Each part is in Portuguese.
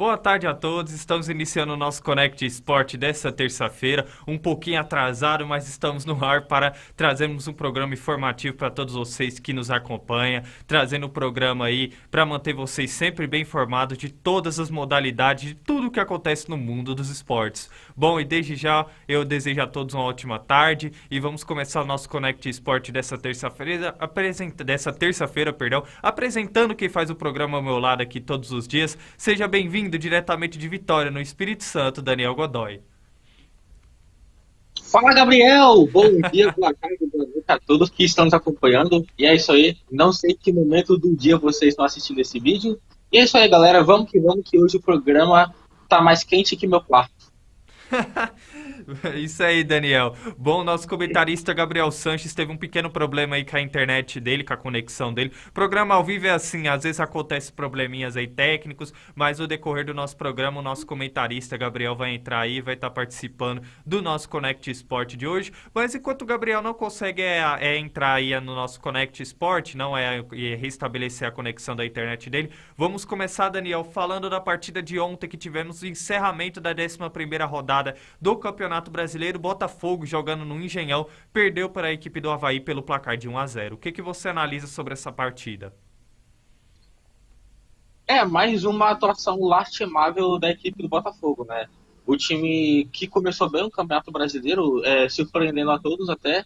Boa tarde a todos, estamos iniciando o nosso Connect Sport dessa terça-feira, um pouquinho atrasado, mas estamos no ar para trazermos um programa informativo para todos vocês que nos acompanham, trazendo o programa aí para manter vocês sempre bem informados de todas as modalidades, de tudo o que acontece no mundo dos esportes. Bom, e desde já eu desejo a todos uma ótima tarde e vamos começar o nosso Connect Sport dessa terça-feira, apresentando quem faz o programa ao meu lado aqui todos os dias. Seja bem-vindo diretamente de Vitória, no Espírito Santo, Daniel Godoy. Fala, Gabriel! Bom dia, boa tarde, boa noite a todos que estão nos acompanhando. E é isso aí. Não sei que momento do dia vocês estão assistindo esse vídeo. E é isso aí, galera. Vamos, que hoje o programa tá mais quente que meu quarto. Isso aí, Daniel. Bom, nosso comentarista Gabriel Sanches teve um pequeno problema aí com a internet dele, com a conexão dele. Programa ao vivo é assim, às vezes acontece probleminhas aí técnicos, mas no decorrer do nosso programa, o nosso comentarista Gabriel vai entrar aí, vai estar participando do nosso Connect Sport de hoje. Mas enquanto o Gabriel não consegue entrar aí no nosso Connect Sport, não restabelecer a conexão da internet dele, vamos começar, Daniel, falando da partida de ontem que tivemos o encerramento da 11ª rodada do Campeonato Brasileiro. Botafogo, jogando no Engenhão, perdeu para a equipe do Avaí pelo placar de 1-0. O que você analisa sobre essa partida? É mais uma atuação lastimável da equipe do Botafogo, né? O time que começou bem o Campeonato Brasileiro, surpreendendo a todos até,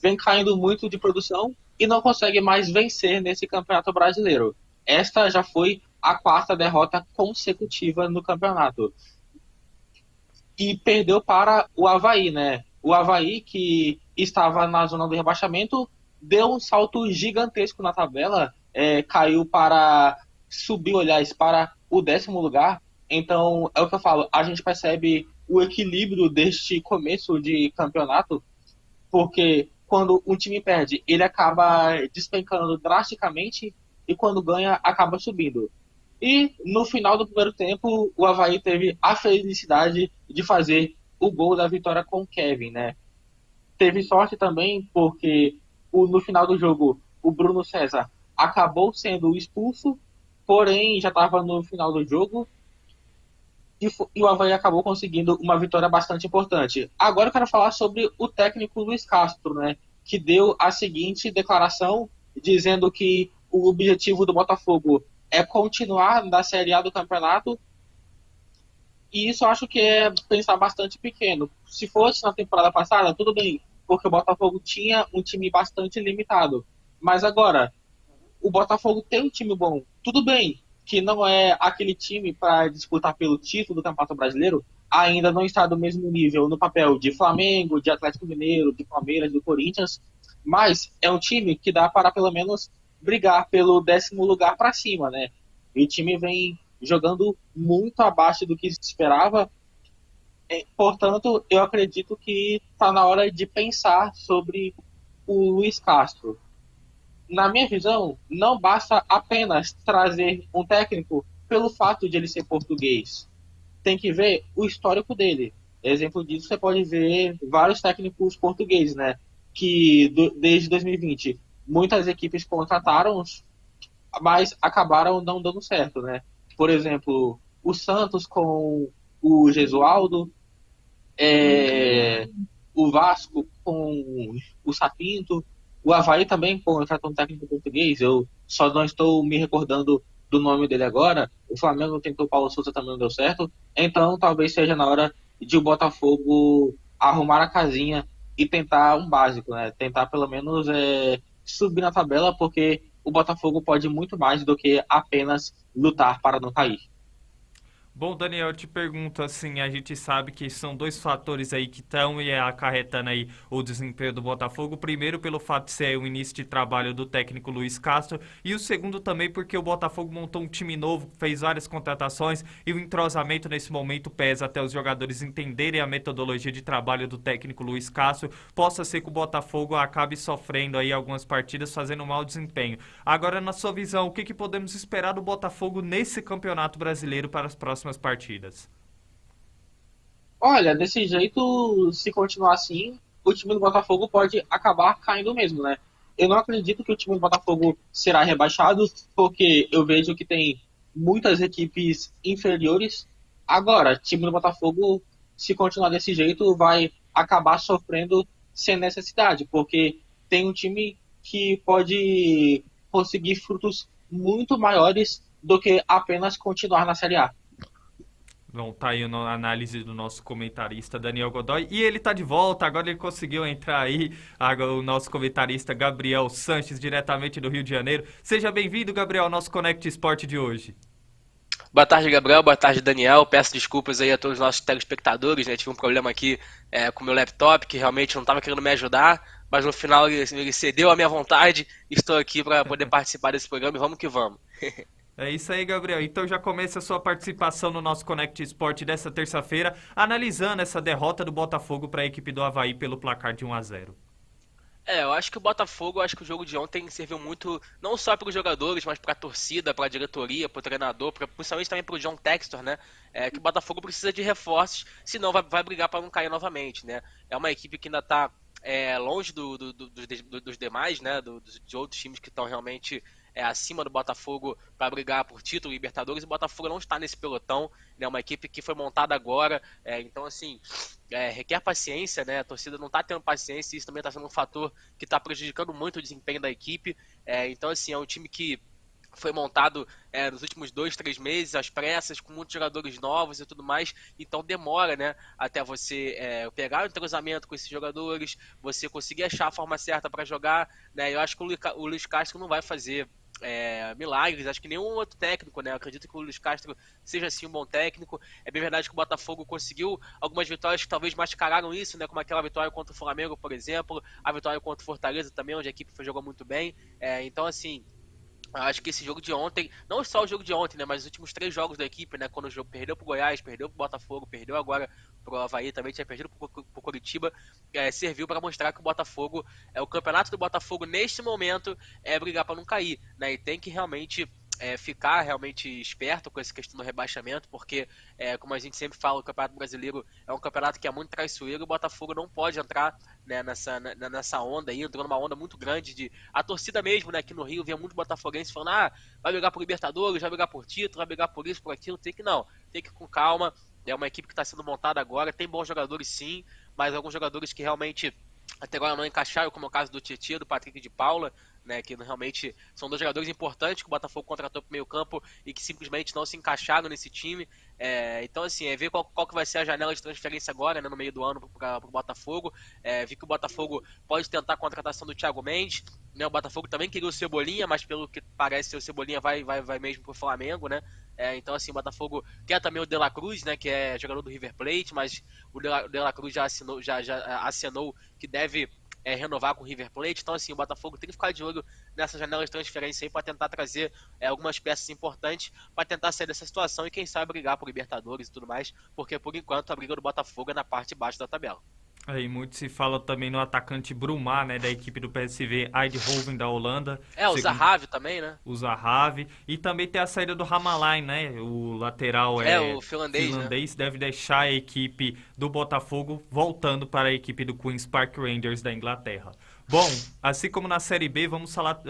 vem caindo muito de produção e não consegue mais vencer nesse Campeonato Brasileiro. Esta já foi a quarta derrota consecutiva no campeonato. E perdeu para o Avaí, né? O Avaí, que estava na zona do rebaixamento, deu um salto gigantesco na tabela, caiu para, subiu, aliás, para o 10º lugar. Então, é o que eu falo, a gente percebe o equilíbrio deste começo de campeonato, porque quando um time perde, ele acaba despencando drasticamente e quando ganha, acaba subindo. E no final do primeiro tempo, o Avaí teve a felicidade de fazer o gol da vitória com o Kevin, né? Teve sorte também porque no final do jogo o Bruno César acabou sendo expulso, porém já estava no final do jogo e o Avaí acabou conseguindo uma vitória bastante importante. Agora eu quero falar sobre o técnico Luiz Castro, né? Que deu a seguinte declaração dizendo que o objetivo do Botafogo é continuar na Série A do campeonato, e isso eu acho que é pensar bastante pequeno. Se fosse na temporada passada, tudo bem, porque o Botafogo tinha um time bastante limitado. Mas agora, o Botafogo tem um time bom. Tudo bem que não é aquele time para disputar pelo título do Campeonato Brasileiro, ainda não está do mesmo nível no papel de Flamengo, de Atlético Mineiro, de Palmeiras, do Corinthians, mas é um time que dá para pelo menos brigar pelo 10º lugar para cima, né? E o time vem jogando muito abaixo do que se esperava. Portanto, eu acredito que está na hora de pensar sobre o Luiz Castro. Na minha visão, não basta apenas trazer um técnico pelo fato de ele ser português. Tem que ver o histórico dele. Exemplo disso, você pode ver vários técnicos portugueses, né? Que desde 2020 muitas equipes contrataram, mas acabaram não dando certo, né? Por exemplo, o Santos com o Gesualdo, o Vasco com o Sapinto, o Avaí também contratou um técnico português, eu só não estou me recordando do nome dele agora. O Flamengo tentou o Paulo Souza, também não deu certo. Então talvez seja na hora de o Botafogo arrumar a casinha e tentar um básico, né? Tentar pelo menos subir na tabela, porque o Botafogo pode muito mais do que apenas lutar para não cair. Bom, Daniel, eu te pergunto assim, a gente sabe que são dois fatores aí que estão acarretando aí o desempenho do Botafogo. O primeiro, pelo fato de ser o início de trabalho do técnico Luiz Castro, e o segundo também porque o Botafogo montou um time novo, fez várias contratações e o entrosamento nesse momento pesa até os jogadores entenderem a metodologia de trabalho do técnico Luiz Castro. Possa ser que o Botafogo acabe sofrendo aí algumas partidas, fazendo um mau desempenho. Agora, na sua visão, o que podemos esperar do Botafogo nesse Campeonato Brasileiro para as próximas partidas? Olha, desse jeito, se continuar assim, o time do Botafogo pode acabar caindo mesmo, né? Eu não acredito que o time do Botafogo será rebaixado, porque eu vejo que tem muitas equipes inferiores. Agora, time do Botafogo, se continuar desse jeito, vai acabar sofrendo sem necessidade, porque tem um time que pode conseguir frutos muito maiores do que apenas continuar na Série A. Bom, tá aí a análise do nosso comentarista Daniel Godoy. E ele tá de volta, agora ele conseguiu entrar aí, o nosso comentarista Gabriel Sanches, diretamente do Rio de Janeiro. Seja bem-vindo, Gabriel, ao nosso Connect Esporte de hoje. Boa tarde, Gabriel. Boa tarde, Daniel. Peço desculpas aí a todos os nossos telespectadores, né? Tive um problema aqui com o meu laptop, que realmente não estava querendo me ajudar, mas no final ele cedeu à minha vontade. Estou aqui para poder participar desse programa e vamos que vamos. É isso aí, Gabriel. Então já começa a sua participação no nosso Connect Esporte dessa terça-feira, analisando essa derrota do Botafogo para a equipe do Avaí pelo placar de 1-0. Eu acho que o Botafogo, acho que o jogo de ontem serviu muito, não só para os jogadores, mas para a torcida, para a diretoria, para o treinador, principalmente também para o John Textor, né? Que o Botafogo precisa de reforços, senão vai brigar para não cair novamente, né? É uma equipe que ainda está longe dos demais, né? De outros times que estão realmente acima do Botafogo para brigar por título e Libertadores. O Botafogo não está nesse pelotão, né? Uma equipe que foi montada agora, então assim requer paciência, né? A torcida não está tendo paciência e isso também está sendo um fator que está prejudicando muito o desempenho da equipe. Então assim é um time que foi montado nos últimos 2, 3 meses, às pressas, com muitos jogadores novos e tudo mais, então demora, né, até você pegar o entrosamento com esses jogadores, você conseguir achar a forma certa para jogar, né? Eu acho que o Luiz Castro não vai fazer milagres, acho que nenhum outro técnico, né? Eu acredito que o Luiz Castro seja assim um bom técnico. É bem verdade que o Botafogo conseguiu algumas vitórias que talvez mascararam isso, né? Como aquela vitória contra o Flamengo, por exemplo, a vitória contra o Fortaleza também, onde a equipe jogou muito bem. Então, assim, acho que esse jogo de ontem, não só o jogo de ontem, né, mas os últimos 3 jogos da equipe, né, quando o jogo perdeu pro Goiás, perdeu pro Botafogo, perdeu agora pro Avaí, também tinha perdido pro Curitiba, serviu para mostrar que o Botafogo, o campeonato do Botafogo neste momento é brigar para não cair, né, e tem que realmente ficar realmente esperto com essa questão do rebaixamento, porque, como a gente sempre fala, o Campeonato Brasileiro é um campeonato que é muito traiçoeiro e o Botafogo não pode entrar, né, nessa onda aí, entrou numa onda muito grande de... A torcida mesmo, né, aqui no Rio, vê muito botafoguense falando, vai brigar por Libertadores, vai brigar por título, vai brigar por isso, por aquilo, tem que ir com calma, é uma equipe que está sendo montada agora, tem bons jogadores sim, mas alguns jogadores que realmente até agora não encaixaram, como é o caso do Tietchan, do Patrick de Paula, né, que realmente são 2 jogadores importantes que o Botafogo contratou para o meio campo e que simplesmente não se encaixaram nesse time. Então, assim, ver qual que vai ser a janela de transferência agora, né, no meio do ano para o Botafogo. Vi que o Botafogo pode tentar a contratação do Thiago Mendes, né, o Botafogo também queria o Cebolinha, mas pelo que parece o Cebolinha vai mesmo para o Flamengo, né? Então, assim, o Botafogo quer também o De La Cruz, né, que é jogador do River Plate, mas o De La Cruz já assinou que deve renovar com o River Plate. Então, assim, o Botafogo tem que ficar de olho nessa janela de transferência aí para tentar trazer algumas peças importantes para tentar sair dessa situação e, quem sabe, brigar por Libertadores e tudo mais, porque, por enquanto, a briga do Botafogo é na parte de baixo da tabela. Aí muito se fala também no atacante Brumar, né, da equipe do PSV Eindhoven da Holanda. O Zahavi também, né? O Zahavi. E também tem a saída do Ramalai, né? O lateral o finlandês, né? Deve deixar a equipe do Botafogo voltando para a equipe do Queen's Park Rangers da Inglaterra. Bom, assim como na Série B,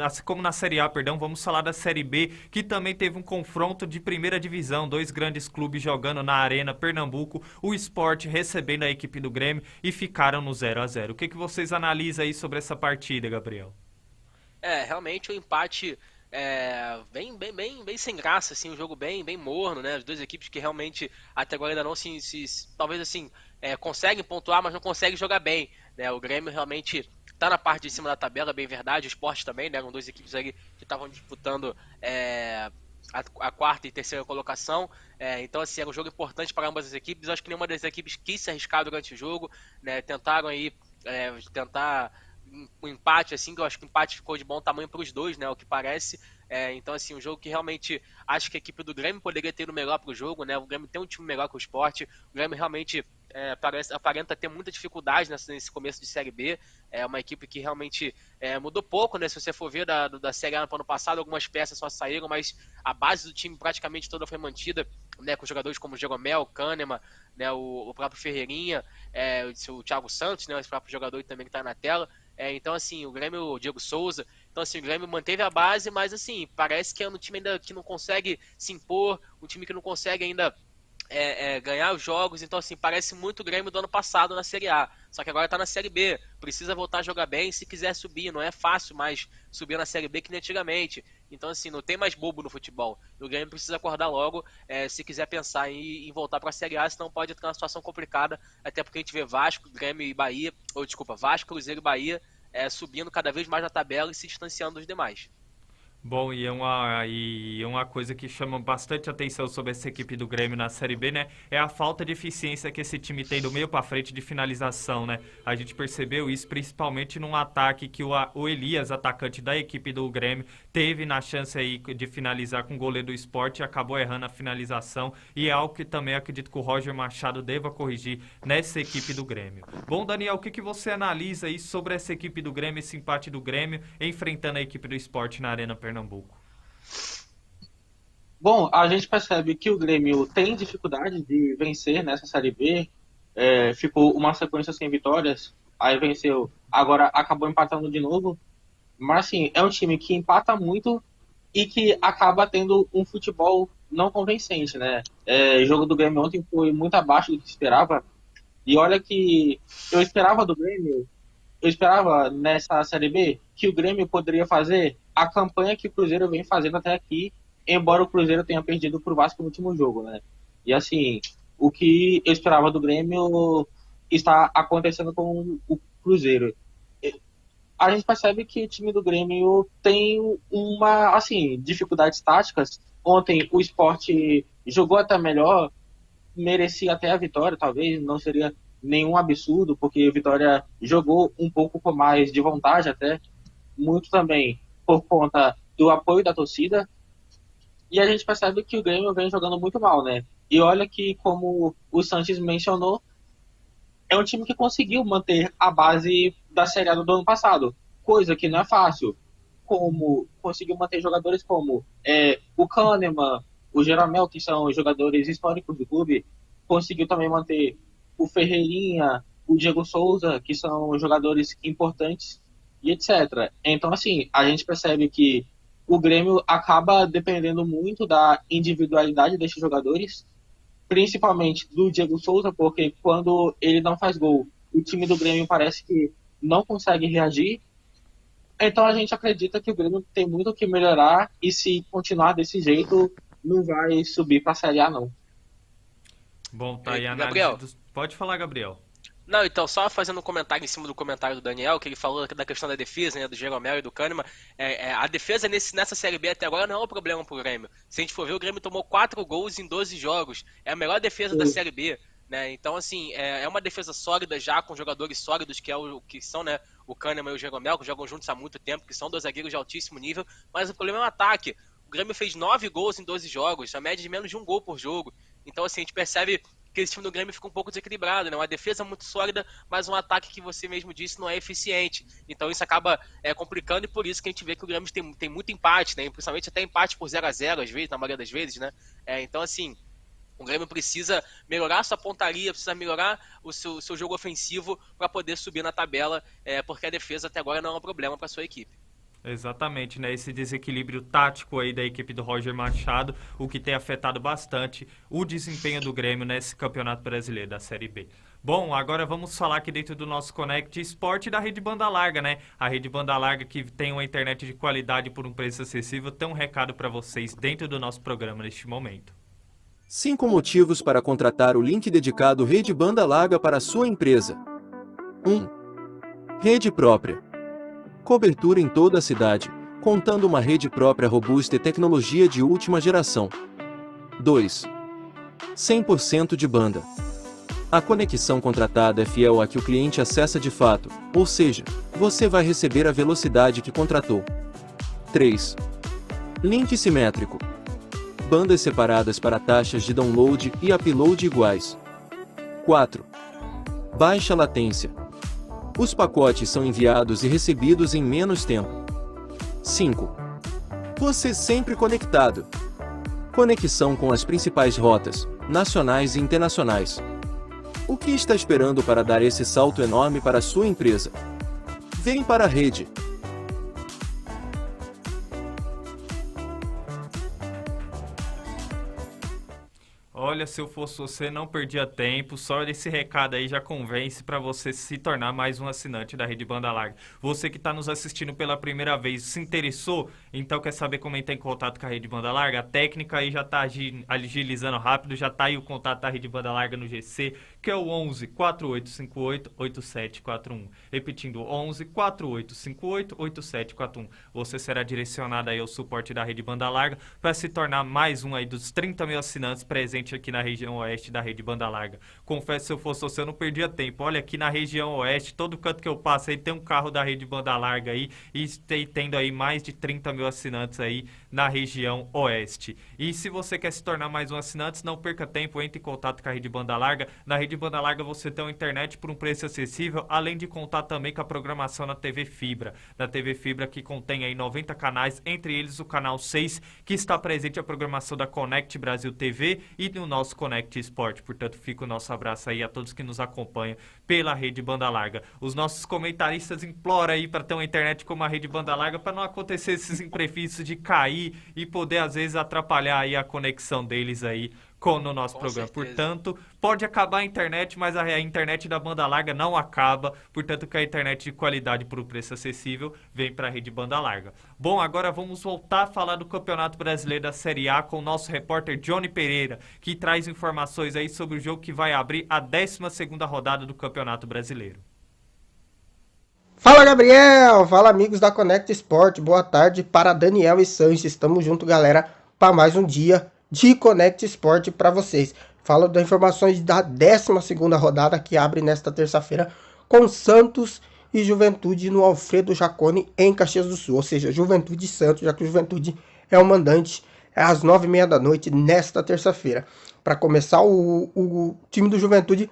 assim como na Série A, perdão, vamos falar da Série B, que também teve um confronto de primeira divisão, 2 grandes clubes jogando na Arena Pernambuco, o Sport recebendo a equipe do Grêmio e ficaram no 0-0. O que vocês analisam aí sobre essa partida, Gabriel? Realmente o empate bem sem graça, assim, um jogo bem morno, né? As 2 equipes que realmente até agora ainda não talvez assim, conseguem pontuar, mas não conseguem jogar bem, né? O Grêmio realmente tá na parte de cima da tabela, bem verdade, o Sport também, né? Eram 2 equipes aí que estavam disputando a quarta e terceira colocação. Então, assim, era um jogo importante para ambas as equipes. Eu acho que nenhuma das equipes quis se arriscar durante o jogo, né? Tentaram aí tentar um empate, assim, que eu acho que o empate ficou de bom tamanho para os dois, né? O que parece. Então, assim, um jogo que realmente acho que a equipe do Grêmio poderia ter o melhor para o jogo, né? O Grêmio tem um time melhor que o Sport. O Grêmio realmente aparenta ter muita dificuldade nesse começo de Série B. É uma equipe que realmente mudou pouco, né? Se você for ver da Série A no ano passado, algumas peças só saíram, mas a base do time praticamente toda foi mantida, né? Com jogadores como o Jeromel, Kahneman, né? O próprio Ferreirinha, o Thiago Santos, né? Esse próprio jogador também que está na tela. Então, assim, o Grêmio, o Diego Souza, Então, assim, o Grêmio manteve a base, mas, assim, parece que é um time ainda que não consegue se impor, um time que não consegue ainda ganhar os jogos. Então, assim, parece muito o Grêmio do ano passado na Série A. Só que agora tá na Série B. Precisa voltar a jogar bem se quiser subir. Não é fácil mais subir na Série B que nem antigamente. Então, assim, não tem mais bobo no futebol. O Grêmio precisa acordar logo se quiser pensar em voltar pra Série A, senão pode entrar numa situação complicada. Até porque a gente vê Vasco, Grêmio e Bahia, Vasco, Cruzeiro e Bahia subindo cada vez mais na tabela e se distanciando dos demais. Bom, e uma coisa que chama bastante atenção sobre essa equipe do Grêmio na Série B, né? É a falta de eficiência que esse time tem do meio para frente de finalização, né? A gente percebeu isso principalmente num ataque que o Elias, atacante da equipe do Grêmio, teve na chance aí de finalizar com o goleiro do Sport e acabou errando a finalização. E é algo que também acredito que o Roger Machado deva corrigir nessa equipe do Grêmio. Bom, Daniel, o que você analisa aí sobre essa equipe do Grêmio, esse empate do Grêmio, enfrentando a equipe do Sport na Arena Pernambuco? Bom, a gente percebe que o Grêmio tem dificuldade de vencer nessa Série B. Ficou uma sequência sem vitórias, aí venceu, agora acabou empatando de novo. Mas, assim, é um time que empata muito e que acaba tendo um futebol não convincente, né? O jogo do Grêmio ontem foi muito abaixo do que se esperava. E olha que eu esperava do Grêmio, eu esperava nessa Série B que o Grêmio poderia fazer a campanha que o Cruzeiro vem fazendo até aqui, embora o Cruzeiro tenha perdido pro Vasco no último jogo, né? E assim, o que eu esperava do Grêmio está acontecendo com o Cruzeiro. A gente percebe que o time do Grêmio tem dificuldades táticas. Ontem o Sport jogou até melhor, merecia até a vitória, talvez, não seria nenhum absurdo, porque o Vitória jogou um pouco com mais de vontade até, muito também por conta do apoio da torcida, e a gente percebe que o Grêmio vem jogando muito mal, né? E olha que, como o Sanches mencionou, é um time que conseguiu manter a base da Série A do ano passado, coisa que não é fácil, como conseguiu manter jogadores como o Kahneman, o Jeromel, que são jogadores históricos do clube, conseguiu também manter o Ferreirinha, o Diego Souza, que são jogadores importantes, e etc. Então, assim, a gente percebe que o Grêmio acaba dependendo muito da individualidade desses jogadores, principalmente do Diego Souza, porque quando ele não faz gol, o time do Grêmio parece que não consegue reagir. Então a gente acredita que o Grêmio tem muito o que melhorar e se continuar desse jeito, não vai subir para a Série A, não. Bom, tá aí a análise Gabriel. Pode falar, Gabriel. Não, então, só fazendo um comentário em cima do comentário do Daniel, que ele falou da questão da defesa, né, do Jeromel e do Kahneman. A defesa nessa Série B até agora não é um problema pro Grêmio. Se a gente for ver, o Grêmio tomou 4 gols em 12 jogos. É a melhor defesa da Série B. Né? Então, assim, é uma defesa sólida já, com jogadores sólidos, que são, né, o Kahneman e o Jeromel, que jogam juntos há muito tempo, que são 2 zagueiros de altíssimo nível. Mas o problema é o ataque. O Grêmio fez 9 gols em 12 jogos, a média de menos de 1 gol por jogo. Então, assim, a gente percebe que esse time do Grêmio fica um pouco desequilibrado, né? Uma defesa muito sólida, mas um ataque que você mesmo disse não é eficiente. Então isso acaba complicando, e por isso que a gente vê que o Grêmio tem muito empate, né? Principalmente até empate por 0-0 às vezes, na maioria das vezes, né? Então, assim, o Grêmio precisa melhorar a sua pontaria, precisa melhorar o seu jogo ofensivo para poder subir na tabela, porque a defesa até agora não é um problema para sua equipe. Exatamente, né? Esse desequilíbrio tático aí da equipe do Roger Machado, o que tem afetado bastante o desempenho do Grêmio nesse Campeonato Brasileiro da Série B. Bom, agora vamos falar aqui dentro do nosso Connect Esporte da Rede Banda Larga, né? A Rede Banda Larga, que tem uma internet de qualidade por um preço acessível, tem um recado para vocês dentro do nosso programa neste momento. 5 motivos para contratar o link dedicado Rede Banda Larga para a sua empresa. 1. Rede própria. Cobertura em toda a cidade, contando uma rede própria robusta e tecnologia de última geração. 2. 100% de banda. A conexão contratada é fiel à que o cliente acessa de fato, ou seja, você vai receber a velocidade que contratou. 3. Link simétrico. Bandas separadas para taxas de download e upload iguais. 4. Baixa latência. Os pacotes são enviados e recebidos em menos tempo. 5. Você sempre conectado. Conexão com as principais rotas, nacionais e internacionais. O que está esperando para dar esse salto enorme para a sua empresa? Vem para a rede. Olha, se eu fosse você, não perdia tempo. Só esse recado aí já convence para você se tornar mais um assinante da Rede Banda Larga. Você que está nos assistindo pela primeira vez, se interessou? Então quer saber como entrar em contato com a Rede Banda Larga? A técnica aí já está agilizando rápido, já está aí o contato da Rede Banda Larga no GC, que é o 11 4858 8741. Repetindo, 11 4858 8741. Você será direcionado aí ao suporte da Rede Banda Larga para se tornar mais um aí dos 30 mil assinantes presentes aqui na região oeste da Rede Banda Larga. Confesso, se eu fosse você, eu não perdia tempo. Olha, aqui na região oeste, todo canto que eu passo aí tem um carro da Rede Banda Larga aí e tendo aí mais de 30 mil assinantes aí na região oeste. E se você quer se tornar mais um assinante, não perca tempo, entre em contato com a Rede Banda Larga. Na Rede Banda Larga você tem uma internet por um preço acessível, além de contar também com a programação na TV Fibra. Na TV Fibra, que contém aí 90 canais, entre eles o canal 6, que está presente a programação da Connect Brasil TV e no nosso Connect Esporte. Portanto, fica o nosso abraço aí a todos que nos acompanham pela Rede Banda Larga. Os nossos comentaristas imploram aí para ter uma internet como a Rede Banda Larga para não acontecer esses imprevistos de cair e poder às vezes atrapalhar aí a conexão deles aí no nosso programa. Certeza. Portanto, pode acabar a internet, mas a internet da banda larga não acaba. Portanto, que a internet de qualidade por um preço acessível vem para a Rede Banda Larga. Bom, agora vamos voltar a falar do Campeonato Brasileiro da Série A com o nosso repórter Johnny Pereira, que traz informações aí sobre o jogo que vai abrir a 12ª rodada do Campeonato Brasileiro. Fala, Gabriel! Fala, amigos da Connect Sport. Boa tarde para Daniel e Sanches. Estamos junto, galera, para mais um dia de Connect Sport para vocês. Falo das informações da 12ª rodada que abre nesta terça-feira com Santos e Juventude no Alfredo Jaconi em Caxias do Sul. Ou seja, Juventude e Santos, já que o Juventude é o mandante, é às 9h30 da noite nesta terça-feira. Para começar, o time do Juventude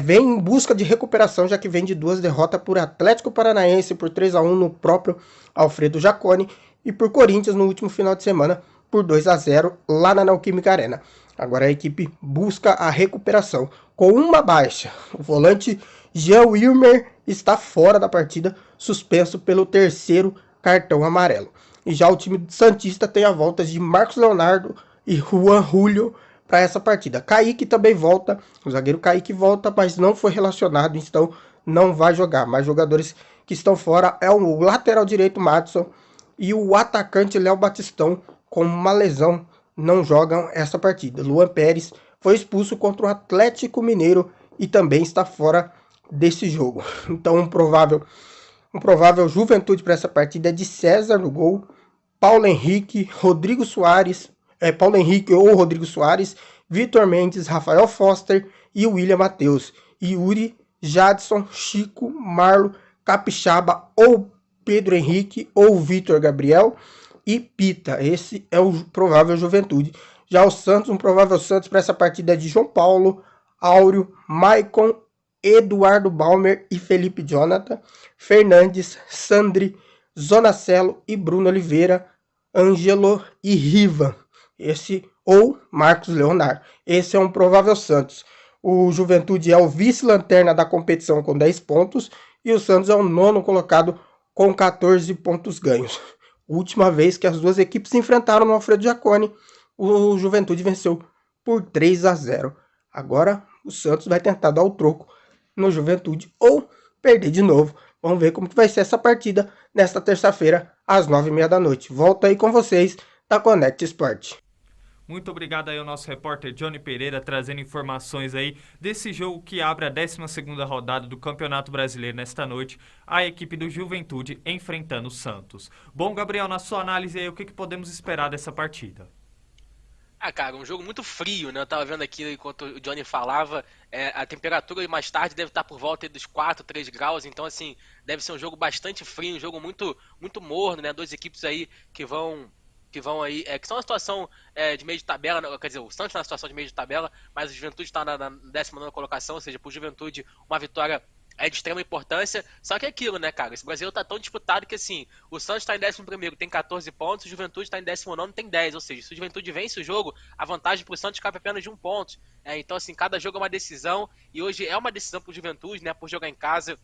vem em busca de recuperação, já que vem de 2 derrotas por Atlético Paranaense por 3-1 no próprio Alfredo Jaconi e por Corinthians no último final de semana por 2-0 lá na Neoquímica Arena. Agora a equipe busca a recuperação com uma baixa. O volante Jean Wilmer está fora da partida, suspenso pelo 3º cartão amarelo. E já o time santista tem a volta de Marcos Leonardo e Juan Julio para essa partida. Kaique também volta, o zagueiro Kaique volta, mas não foi relacionado, então não vai jogar. Mais jogadores que estão fora é o lateral direito Madison e o atacante Léo Batistão, com uma lesão, não jogam essa partida. Luan Pérez foi expulso contra o Atlético Mineiro e também está fora desse jogo. Então um provável Juventude para essa partida é de César no gol, Paulo Henrique ou Rodrigo Soares, Vitor Mendes, Rafael Foster e William Matheus, Yuri, Jadson, Chico, Marlo, Capixaba ou Pedro Henrique ou Vitor Gabriel e Pita. Esse é o provável Juventude. Já o Santos, um provável Santos para essa partida é de João Paulo, Áureo, Maicon, Eduardo Balmer e Felipe Jonathan, Fernandes, Sandri, Zonacelo e Bruno Oliveira, Ângelo e Riva. Esse ou Marcos Leonardo. Esse é um provável Santos. O Juventude é o vice-lanterna da competição com 10 pontos e o Santos é o 9º colocado com 14 pontos ganhos. Última vez que as duas equipes se enfrentaram no Alfredo Jaconi, o Juventude venceu por 3-0. Agora o Santos vai tentar dar o troco no Juventude ou perder de novo. Vamos ver como que vai ser essa partida nesta terça-feira às 9h30 da noite. Volto aí com vocês da Connect Sport. Muito obrigado aí ao nosso repórter Johnny Pereira, trazendo informações aí desse jogo que abre a 12ª rodada do Campeonato Brasileiro nesta noite, a equipe do Juventude enfrentando o Santos. Bom, Gabriel, na sua análise aí, o que podemos esperar dessa partida? Cara, um jogo muito frio, né? Eu tava vendo aqui enquanto o Johnny falava, a temperatura mais tarde deve estar por volta dos 4, 3 graus, então assim, deve ser um jogo bastante frio, um jogo muito, muito morno, né? Duas equipes aí que vão aí, que são na situação de meio de tabela, quer dizer, o Santos na situação de meio de tabela, mas o Juventude está na 19ª colocação, ou seja, pro Juventude uma vitória é de extrema importância, só que é aquilo, né, cara, esse Brasileiro tá tão disputado que assim, o Santos tá em 11º, tem 14 pontos, o Juventude tá em 19º, tem 10, ou seja, se o Juventude vence o jogo, a vantagem pro Santos cabe apenas de 1 ponto, então assim, cada jogo é uma decisão, e hoje é uma decisão pro Juventude, né, por jogar em casa,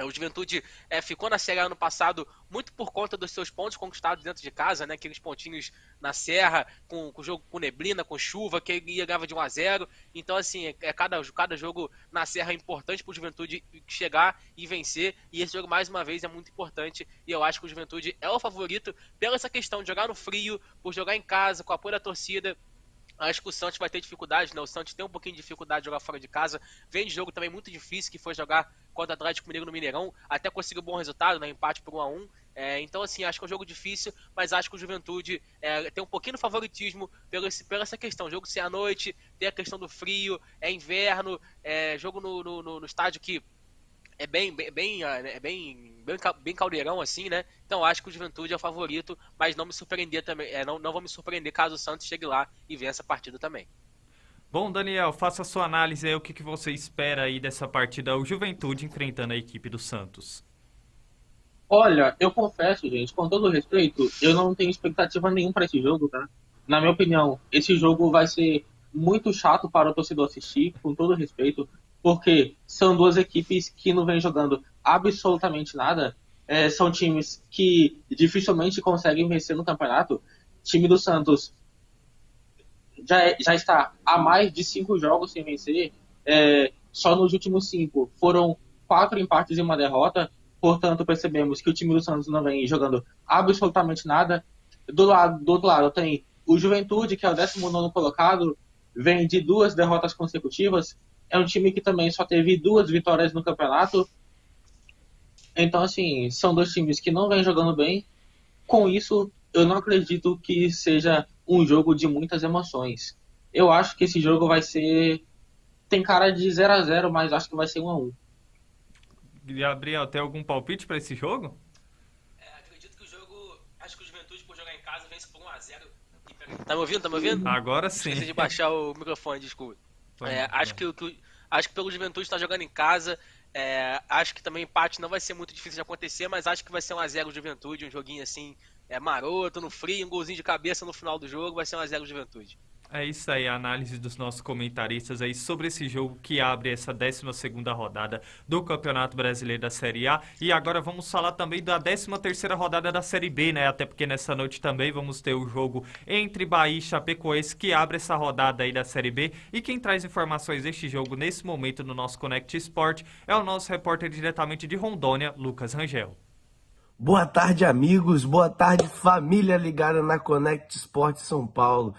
O Juventude ficou na Série A ano passado muito por conta dos seus pontos conquistados dentro de casa, né? Aqueles pontinhos na Serra, com jogo com neblina, com chuva, que ia ganhava de 1-0. Então, assim, cada jogo na Serra é importante para o Juventude chegar e vencer. E esse jogo, mais uma vez, é muito importante. E eu acho que o Juventude é o favorito pela essa questão de jogar no frio, por jogar em casa, com o apoio da torcida. Acho que o Santos vai ter dificuldade, né? O Santos tem um pouquinho de dificuldade de jogar fora de casa. Vem de jogo também muito difícil, que foi jogar contra o Atlético Mineiro no Mineirão. Até conseguiu um bom resultado, né? Empate por 1-1. Então, assim, acho que é um jogo difícil, mas acho que o Juventude tem um pouquinho de favoritismo pela essa questão. O jogo ser à noite, tem a questão do frio, é inverno, jogo no estádio que é bem caldeirão, assim, né? Então acho que o Juventude é o favorito, mas não me surpreender também. Não vou me surpreender caso o Santos chegue lá e vença a partida também. Bom, Daniel, faça a sua análise aí, o que você espera aí dessa partida, o Juventude enfrentando a equipe do Santos. Olha, eu confesso, gente, com todo respeito, eu não tenho expectativa nenhuma para esse jogo, tá? Na minha opinião, esse jogo vai ser muito chato para o torcedor assistir, com todo respeito, porque são duas equipes que não vêm jogando absolutamente nada. São times que dificilmente conseguem vencer no campeonato. O time do Santos já está há mais de 5 jogos sem vencer. Só nos últimos 5 foram 4 empates e 1 derrota. Portanto, percebemos que o time do Santos não vem jogando absolutamente nada. Do outro lado tem o Juventude, que é o 19º colocado, vem de 2 derrotas consecutivas. É um time que também só teve 2 vitórias no campeonato. Então, assim, são 2 times que não vêm jogando bem. Com isso, eu não acredito que seja um jogo de muitas emoções. Eu acho que esse jogo vai ser... Tem cara de 0-0, mas acho que vai ser 1-1. Gabriel, tem algum palpite para esse jogo? Acredito que o jogo... Acho que o Juventude, por jogar em casa, vence por 1-0. Tá me ouvindo? Tá me ouvindo? Agora sim. Esqueci de baixar o microfone, desculpa. Acho que pelo Juventude está jogando em casa. Acho que também empate não vai ser muito difícil de acontecer, mas acho que vai ser 1-0 Juventude, um joguinho assim, maroto, no frio, um golzinho de cabeça no final do jogo, vai ser 1-0 Juventude. É isso aí, a análise dos nossos comentaristas aí sobre esse jogo que abre essa 12ª rodada do Campeonato Brasileiro da Série A. E agora vamos falar também da 13ª rodada da Série B, né? Até porque nessa noite também vamos ter o jogo entre Bahia e Chapecoense, que abre essa rodada aí da Série B. E quem traz informações deste jogo nesse momento no nosso Connect Sport é o nosso repórter diretamente de Rondônia, Lucas Rangel. Boa tarde, amigos. Boa tarde, família ligada na Connect Sport São Paulo.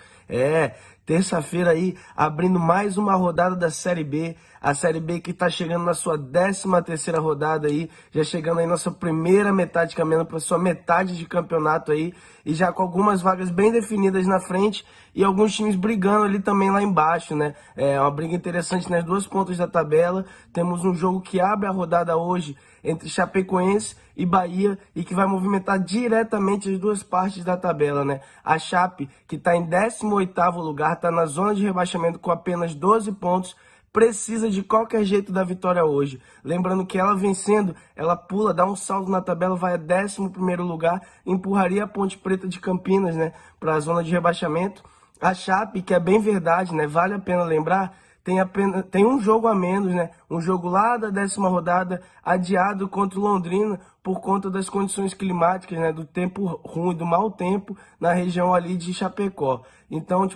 Terça-feira aí, abrindo mais uma rodada da Série B. A Série B que tá chegando na sua 13ª rodada aí, já chegando aí nossa primeira metade, caminhando para sua metade de campeonato aí, e já com algumas vagas bem definidas na frente e alguns times brigando ali também lá embaixo, né? É uma briga interessante nas 2 pontas da tabela. Temos um jogo que abre a rodada hoje entre Chapecoense e Bahia e que vai movimentar diretamente as 2 partes da tabela, né? A Chape, que está em 18º lugar, está na zona de rebaixamento com apenas 12 pontos, precisa de qualquer jeito da vitória hoje. Lembrando que ela vencendo, ela pula, dá um salto na tabela, vai a 11º lugar, empurraria a Ponte Preta de Campinas, né, para a zona de rebaixamento. A Chape, que é bem verdade, né, vale a pena lembrar, tem um jogo a menos, né? Um jogo lá da 10ª rodada, adiado contra o Londrina, por conta das condições climáticas, né? Do tempo ruim, do mau tempo na região ali de Chapecó. Então,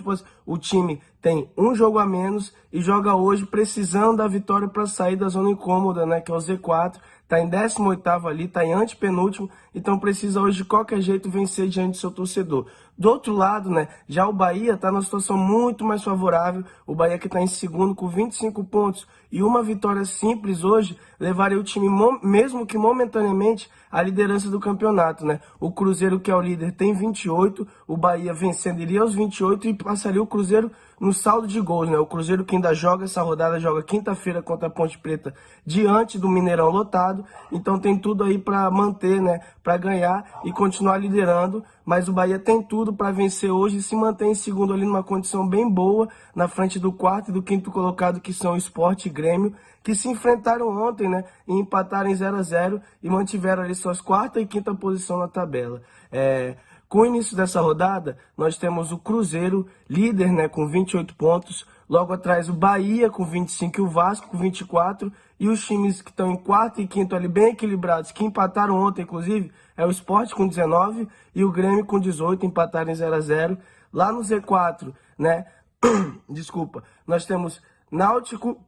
o time tem um jogo a menos e joga hoje precisando da vitória para sair da zona incômoda, né? Que é o Z4. Tá em 18º ali, tá em antepenúltimo, então precisa hoje de qualquer jeito vencer diante do seu torcedor. Do outro lado, né, já o Bahia tá numa situação muito mais favorável. O Bahia que tá em segundo com 25 pontos e uma vitória simples hoje levaria o time, mesmo que momentaneamente, à liderança do campeonato, né? O Cruzeiro, que é o líder, tem 28, o Bahia vencendo iria aos 28 e passaria o Cruzeiro no saldo de gols, né? O Cruzeiro que ainda joga essa rodada, joga quinta-feira contra a Ponte Preta diante do Mineirão lotado, então tem tudo aí para manter, né? Para ganhar e continuar liderando, mas o Bahia tem tudo para vencer hoje e se manter em segundo ali numa condição bem boa, na frente do 4º e do 5º colocado, que são o Sport e Grêmio, que se enfrentaram ontem, né? E empataram em 0-0 e mantiveram ali suas 4ª e 5ª posição na tabela. Com o início dessa rodada, nós temos o Cruzeiro, líder, né, com 28 pontos, Logo atrás o Bahia com 25 e o Vasco com 24. E os times que estão em quarto e quinto ali bem equilibrados, que empataram ontem inclusive, é o Sport com 19 e o Grêmio com 18, empataram em 0-0. Lá no Z4, né? Desculpa, nós temos Náutico,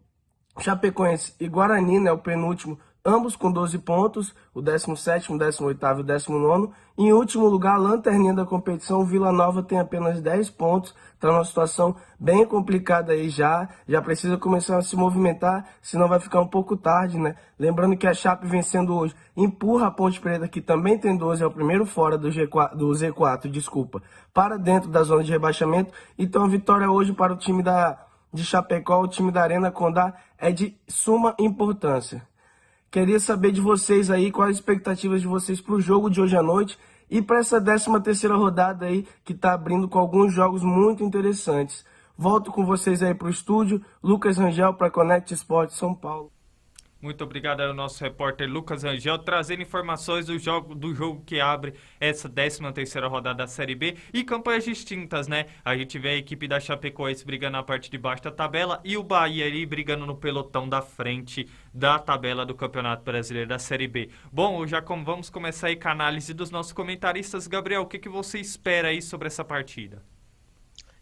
Chapecoense e Guarani, né? O penúltimo, ambos com 12 pontos, o 17º, o 18º e o 19º. Em último lugar, a lanterninha da competição, o Vila Nova tem apenas 10 pontos, está numa situação bem complicada aí já precisa começar a se movimentar, senão vai ficar um pouco tarde, né? Lembrando que a Chape vencendo hoje empurra a Ponte Preta, que também tem 12, é o primeiro fora do Z4, desculpa, para dentro da zona de rebaixamento. Então a vitória hoje para o time de Chapecó, o time da Arena Condá, é de suma importância. Queria saber de vocês aí, quais as expectativas de vocês para o jogo de hoje à noite e para essa 13ª rodada aí, que está abrindo com alguns jogos muito interessantes. Volto com vocês aí para o estúdio, Lucas Rangel para Connect Esporte São Paulo. Muito obrigado ao nosso repórter Lucas Rangel, trazendo informações do jogo que abre essa 13ª rodada da Série B e campanhas distintas, né? A gente vê a equipe da Chapecoense brigando na parte de baixo da tabela e o Bahia ali brigando no pelotão da frente da tabela do Campeonato Brasileiro da Série B. Bom, já vamos começar aí com a análise dos nossos comentaristas. Gabriel, o que você espera aí sobre essa partida?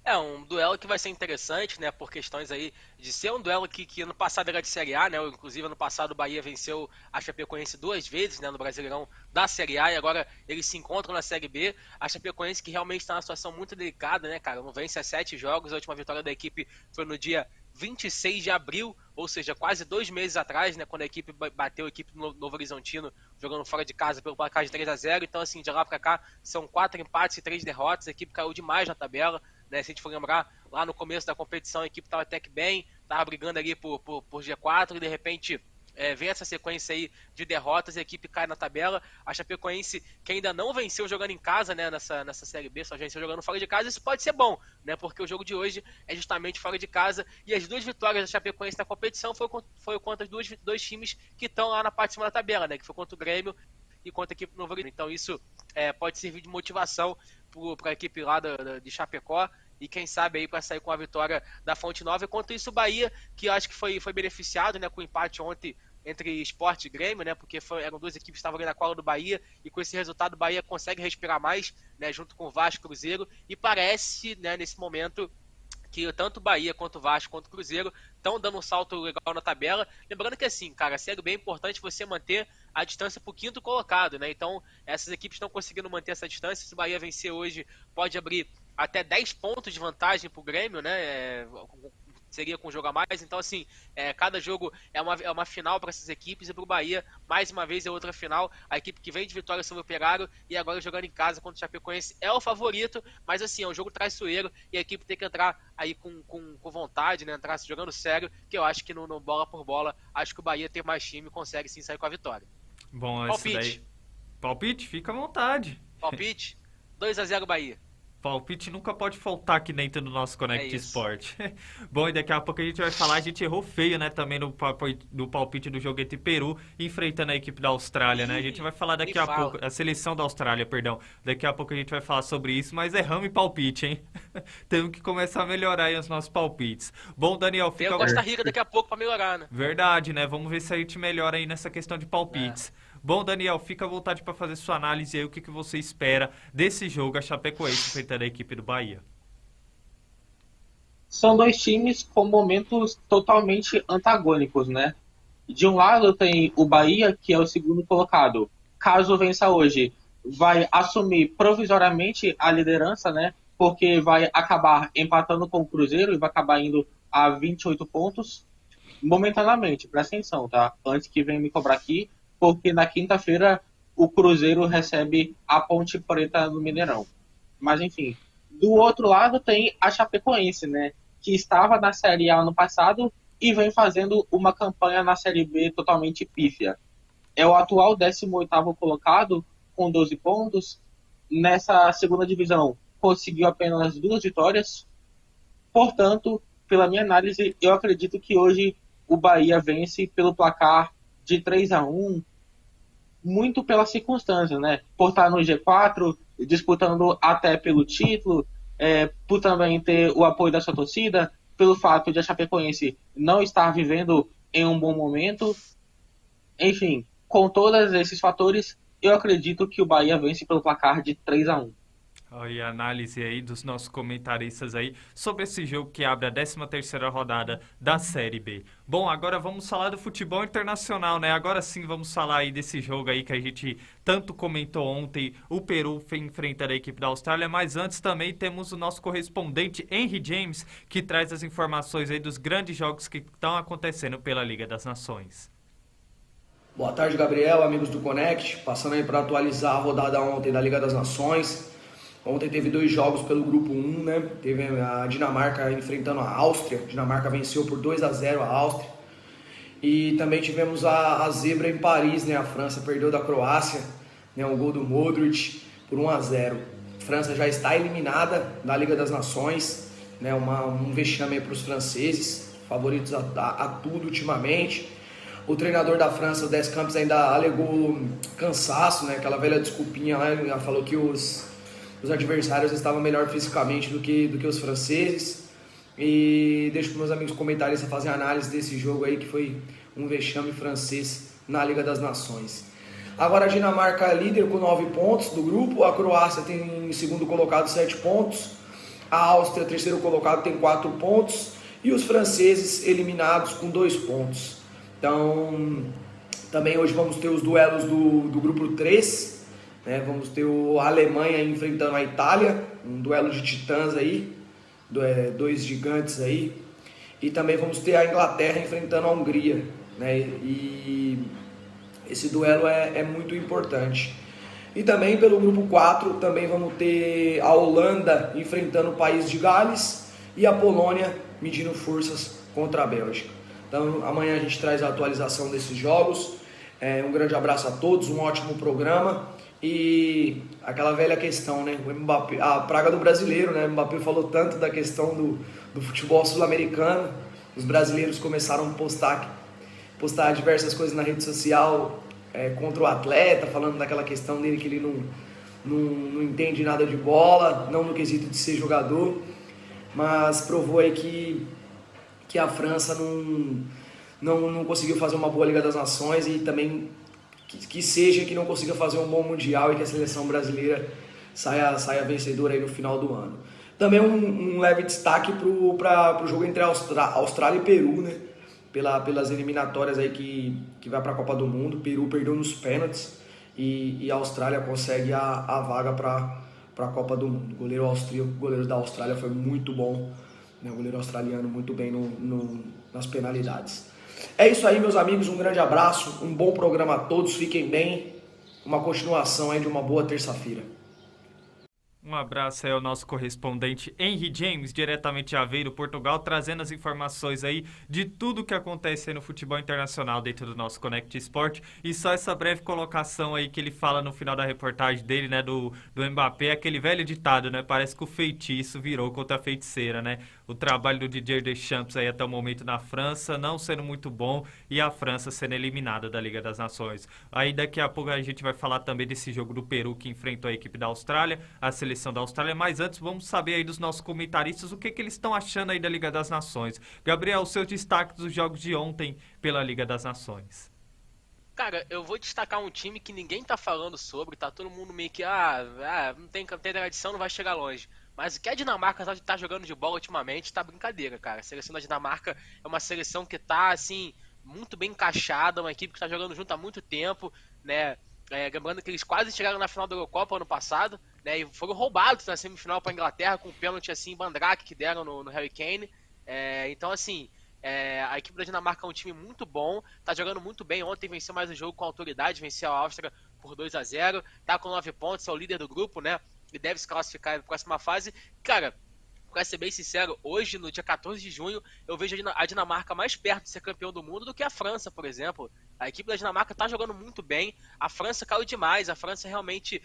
É um duelo que vai ser interessante, né, por questões aí de ser um duelo que ano passado era de Série A, né, inclusive ano passado o Bahia venceu a Chapecoense 2 vezes, né, no Brasileirão da Série A, e agora eles se encontram na Série B. A Chapecoense que realmente está numa situação muito delicada, né, cara, não vence há 7 jogos, a última vitória da equipe foi no dia 26 de abril, ou seja, quase 2 meses atrás, né, quando a equipe bateu a equipe do Novo Horizontino, jogando fora de casa pelo placar de 3-0, então assim, de lá pra cá são 4 empates e 3 derrotas, a equipe caiu demais na tabela, né, se a gente for lembrar, lá no começo da competição a equipe estava até que bem, estava brigando ali por G4 e de repente vem essa sequência aí de derrotas e a equipe cai na tabela. A Chapecoense, que ainda não venceu jogando em casa, né, nessa Série B, só venceu jogando fora de casa, isso pode ser bom, né, porque o jogo de hoje é justamente fora de casa e as 2 vitórias da Chapecoense na competição foi contra os dois times que estão lá na parte de cima da tabela, né, que foi contra o Grêmio e contra a equipe do Novo Horizontino. Então isso pode servir de motivação para a equipe lá de Chapecó e quem sabe aí para sair com a vitória da Fonte Nova. Enquanto isso o Bahia, que eu acho que foi beneficiado, né, com o empate ontem entre Sport e Grêmio, né, porque eram 2 equipes que estavam ali na cola do Bahia e com esse resultado o Bahia consegue respirar mais, né, junto com o Vasco e Cruzeiro, e parece, né, nesse momento que tanto o Bahia quanto o Vasco quanto o Cruzeiro estão dando um salto legal na tabela. Lembrando que assim, cara, segue bem importante você manter a distância pro 5º colocado, né? Então, essas equipes estão conseguindo manter essa distância. Se o Bahia vencer hoje, pode abrir até 10 pontos de vantagem pro Grêmio, né? Seria com um jogo a mais, então assim, cada jogo é uma final para essas equipes, e para o Bahia, mais uma vez é outra final, a equipe que vem de vitória sobre o Operário e agora jogando em casa contra o Chapecoense é o favorito, mas assim, é um jogo traiçoeiro e a equipe tem que entrar aí com vontade, né, entrar jogando sério, que eu acho que no bola por bola, acho que o Bahia tem mais time e consegue sim sair com a vitória. Bom, Palpite. Palpite? Fica à vontade. Palpite, 2-0 Bahia. Palpite nunca pode faltar aqui dentro do nosso Connect Sport. Bom, e daqui a pouco a gente vai falar, a gente errou feio, né, também no palpite do jogo entre Peru, enfrentando a equipe da Austrália, né? A gente vai falar daqui a pouco, a seleção da Austrália, perdão. Daqui a pouco a gente vai falar sobre isso, mas erramos em palpite, hein? Temos que começar a melhorar aí os nossos palpites. Bom, Daniel, fica... Tem o Costa Rica daqui a pouco pra melhorar, né? Verdade, né? Vamos ver se a gente melhora aí nessa questão de palpites. Bom, Daniel, fica à vontade para fazer sua análise aí, o que você espera desse jogo, a Chapecoense enfrentando a equipe do Bahia. São 2 times com momentos totalmente antagônicos, né? De um lado tem o Bahia, que é o 2º colocado. Caso vença hoje, vai assumir provisoriamente a liderança, né? Porque vai acabar empatando com o Cruzeiro e vai acabar indo a 28 pontos momentaneamente. Presta atenção, tá? Antes que venha me cobrar aqui, porque na quinta-feira o Cruzeiro recebe a Ponte Preta no Mineirão. Mas enfim, do outro lado tem a Chapecoense, né, que estava na Série A ano passado e vem fazendo uma campanha na Série B totalmente pífia. É o atual 18º colocado com 12 pontos. Nessa segunda divisão conseguiu apenas 2 vitórias. Portanto, pela minha análise, eu acredito que hoje o Bahia vence pelo placar de 3-1, muito pela circunstância, né? Por estar no G4, disputando até pelo título, por também ter o apoio da sua torcida, pelo fato de a Chapecoense não estar vivendo em um bom momento. Enfim, com todos esses fatores, eu acredito que o Bahia vence pelo placar de 3-1. Olha a análise aí dos nossos comentaristas aí sobre esse jogo que abre a 13ª rodada da Série B. Bom, agora vamos falar do futebol internacional, né? Agora sim vamos falar aí desse jogo aí que a gente tanto comentou ontem, o Peru enfrentando a equipe da Austrália, mas antes também temos o nosso correspondente Henry James, que traz as informações aí dos grandes jogos que estão acontecendo pela Liga das Nações. Boa tarde, Gabriel, amigos do Connect, passando aí para atualizar a rodada ontem da Liga das Nações. Ontem teve 2 jogos pelo grupo 1, né? Teve a Dinamarca enfrentando a Áustria. A Dinamarca venceu por 2-0 a Áustria. E também tivemos a zebra em Paris, né? A França perdeu da Croácia, né? Um gol do Modric por 1-0. A França já está eliminada da Liga das Nações, né? Um vexame para os franceses, favoritos a tudo ultimamente. O treinador da França, o Deschamps, ainda alegou cansaço, né? Aquela velha desculpinha lá, ele falou que os adversários estavam melhor fisicamente do que os franceses. E deixo para meus amigos comentaristas fazer análise desse jogo aí, que foi um vexame francês na Liga das Nações. Agora a Dinamarca é líder com 9 pontos do grupo, a Croácia tem em segundo colocado 7 pontos, a Áustria, terceiro colocado, tem 4 pontos, e os franceses eliminados com 2 pontos. Então, também hoje vamos ter os duelos do grupo 3, né? Vamos ter a Alemanha enfrentando a Itália, um duelo de titãs aí, 2 gigantes aí. E também vamos ter a Inglaterra enfrentando a Hungria, né? E esse duelo é muito importante. E também pelo grupo 4, também vamos ter a Holanda enfrentando o país de Gales e a Polônia medindo forças contra a Bélgica. Então amanhã a gente traz a atualização desses jogos. Um grande abraço a todos, um ótimo programa. E aquela velha questão, né? O Mbappé, a praga do brasileiro, né? O Mbappé falou tanto da questão do futebol sul-americano. Os brasileiros começaram a postar diversas coisas na rede social contra o atleta, falando daquela questão dele que ele não entende nada de bola, não no quesito de ser jogador, mas provou aí que a França não conseguiu fazer uma boa Liga das Nações e também que não consiga fazer um bom Mundial e que a seleção brasileira saia vencedora aí no final do ano. Também um leve destaque para o jogo entre Austrália e Peru, né? Pelas eliminatórias aí que vai para a Copa do Mundo. Peru perdeu nos pênaltis e a Austrália consegue a vaga para a Copa do Mundo. O goleiro da Austrália foi muito bom, né? O goleiro australiano muito bem nas penalidades. É isso aí, meus amigos, um grande abraço, um bom programa a todos, fiquem bem, uma continuação aí de uma boa terça-feira. Um abraço aí ao nosso correspondente Henry James, diretamente de Aveiro, Portugal, trazendo as informações aí de tudo que acontece aí no futebol internacional dentro do nosso Connect Sport. E só essa breve colocação aí que ele fala no final da reportagem dele, né, do Mbappé, aquele velho ditado, né, parece que o feitiço virou contra a feiticeira, né? O trabalho do Didier Deschamps aí até o momento na França não sendo muito bom e a França sendo eliminada da Liga das Nações. Aí daqui a pouco a gente vai falar também desse jogo do Peru que enfrentou a equipe da Austrália, a seleção da Austrália, mas antes vamos saber aí dos nossos comentaristas o que eles estão achando aí da Liga das Nações. Gabriel, os seus destaques dos jogos de ontem pela Liga das Nações. Cara, eu vou destacar um time que ninguém tá falando sobre, tá todo mundo meio que, não tem tradição, não vai chegar longe. Mas o que a Dinamarca tá jogando de bola ultimamente tá brincadeira, cara. A seleção da Dinamarca é uma seleção que tá, assim, muito bem encaixada, uma equipe que tá jogando junto há muito tempo, né? Lembrando que eles quase chegaram na final da Eurocopa ano passado, né? E foram roubados na semifinal pra Inglaterra com um pênalti, assim, Bandrake que deram no Harry Kane. Então, assim, a equipe da Dinamarca é um time muito bom, tá jogando muito bem. Ontem venceu mais um jogo com autoridade, venceu a Áustria por 2-0, tá com 9 pontos, é o líder do grupo, né? E deve se classificar para a próxima fase. Cara, pra ser bem sincero, hoje, no dia 14 de junho, eu vejo a Dinamarca mais perto de ser campeão do mundo do que a França, por exemplo. A equipe da Dinamarca tá jogando muito bem, a França caiu demais, a França realmente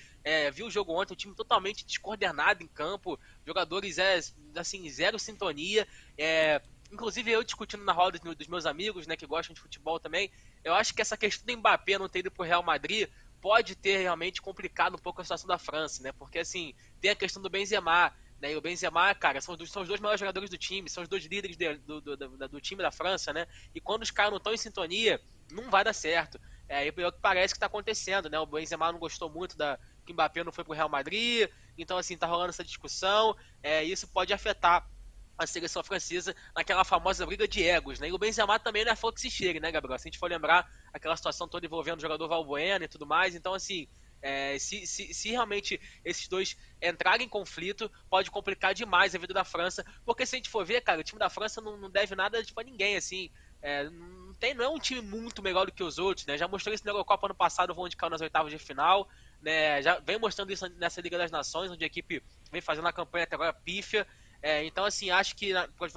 viu o jogo ontem, um time totalmente descoordenado em campo, jogadores, assim, zero sintonia, inclusive eu discutindo na roda dos meus amigos, né, que gostam de futebol também, eu acho que essa questão do Mbappé não ter ido pro Real Madrid pode ter realmente complicado um pouco a situação da França, né? Porque, assim, tem a questão do Benzema, né? E o Benzema, cara, são os dois maiores jogadores do time, são os dois líderes do time da França, né? E quando os caras não estão em sintonia, não vai dar certo. É o que parece que tá acontecendo, né? O Benzema não gostou muito que o Mbappé não foi pro Real Madrid, então assim, tá rolando essa discussão, isso pode afetar a seleção francesa naquela famosa briga de egos, né? E o Benzema também não é flor que se chegue, né, Gabriel? Se a gente for lembrar aquela situação toda envolvendo o jogador Valbuena e tudo mais, então assim, se realmente esses dois entrarem em conflito, pode complicar demais a vida da França, porque se a gente for ver, cara, o time da França não deve nada tipo, a ninguém, assim, não é um time muito melhor do que os outros, né? Já mostrou isso na Eurocopa ano passado, onde caiu nas oitavas de final, né? Já vem mostrando isso nessa Liga das Nações, onde a equipe vem fazendo a campanha até agora pífia. Então, assim, acho que,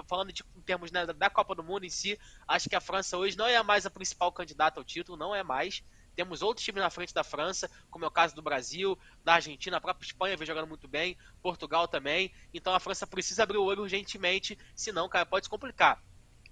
falando em termos, né, da Copa do Mundo em si, acho que a França hoje não é mais a principal candidata ao título, não é mais. Temos outros times na frente da França, como é o caso do Brasil, da Argentina, a própria Espanha vem jogando muito bem, Portugal também. Então a França precisa abrir o olho urgentemente, senão, cara, pode se complicar.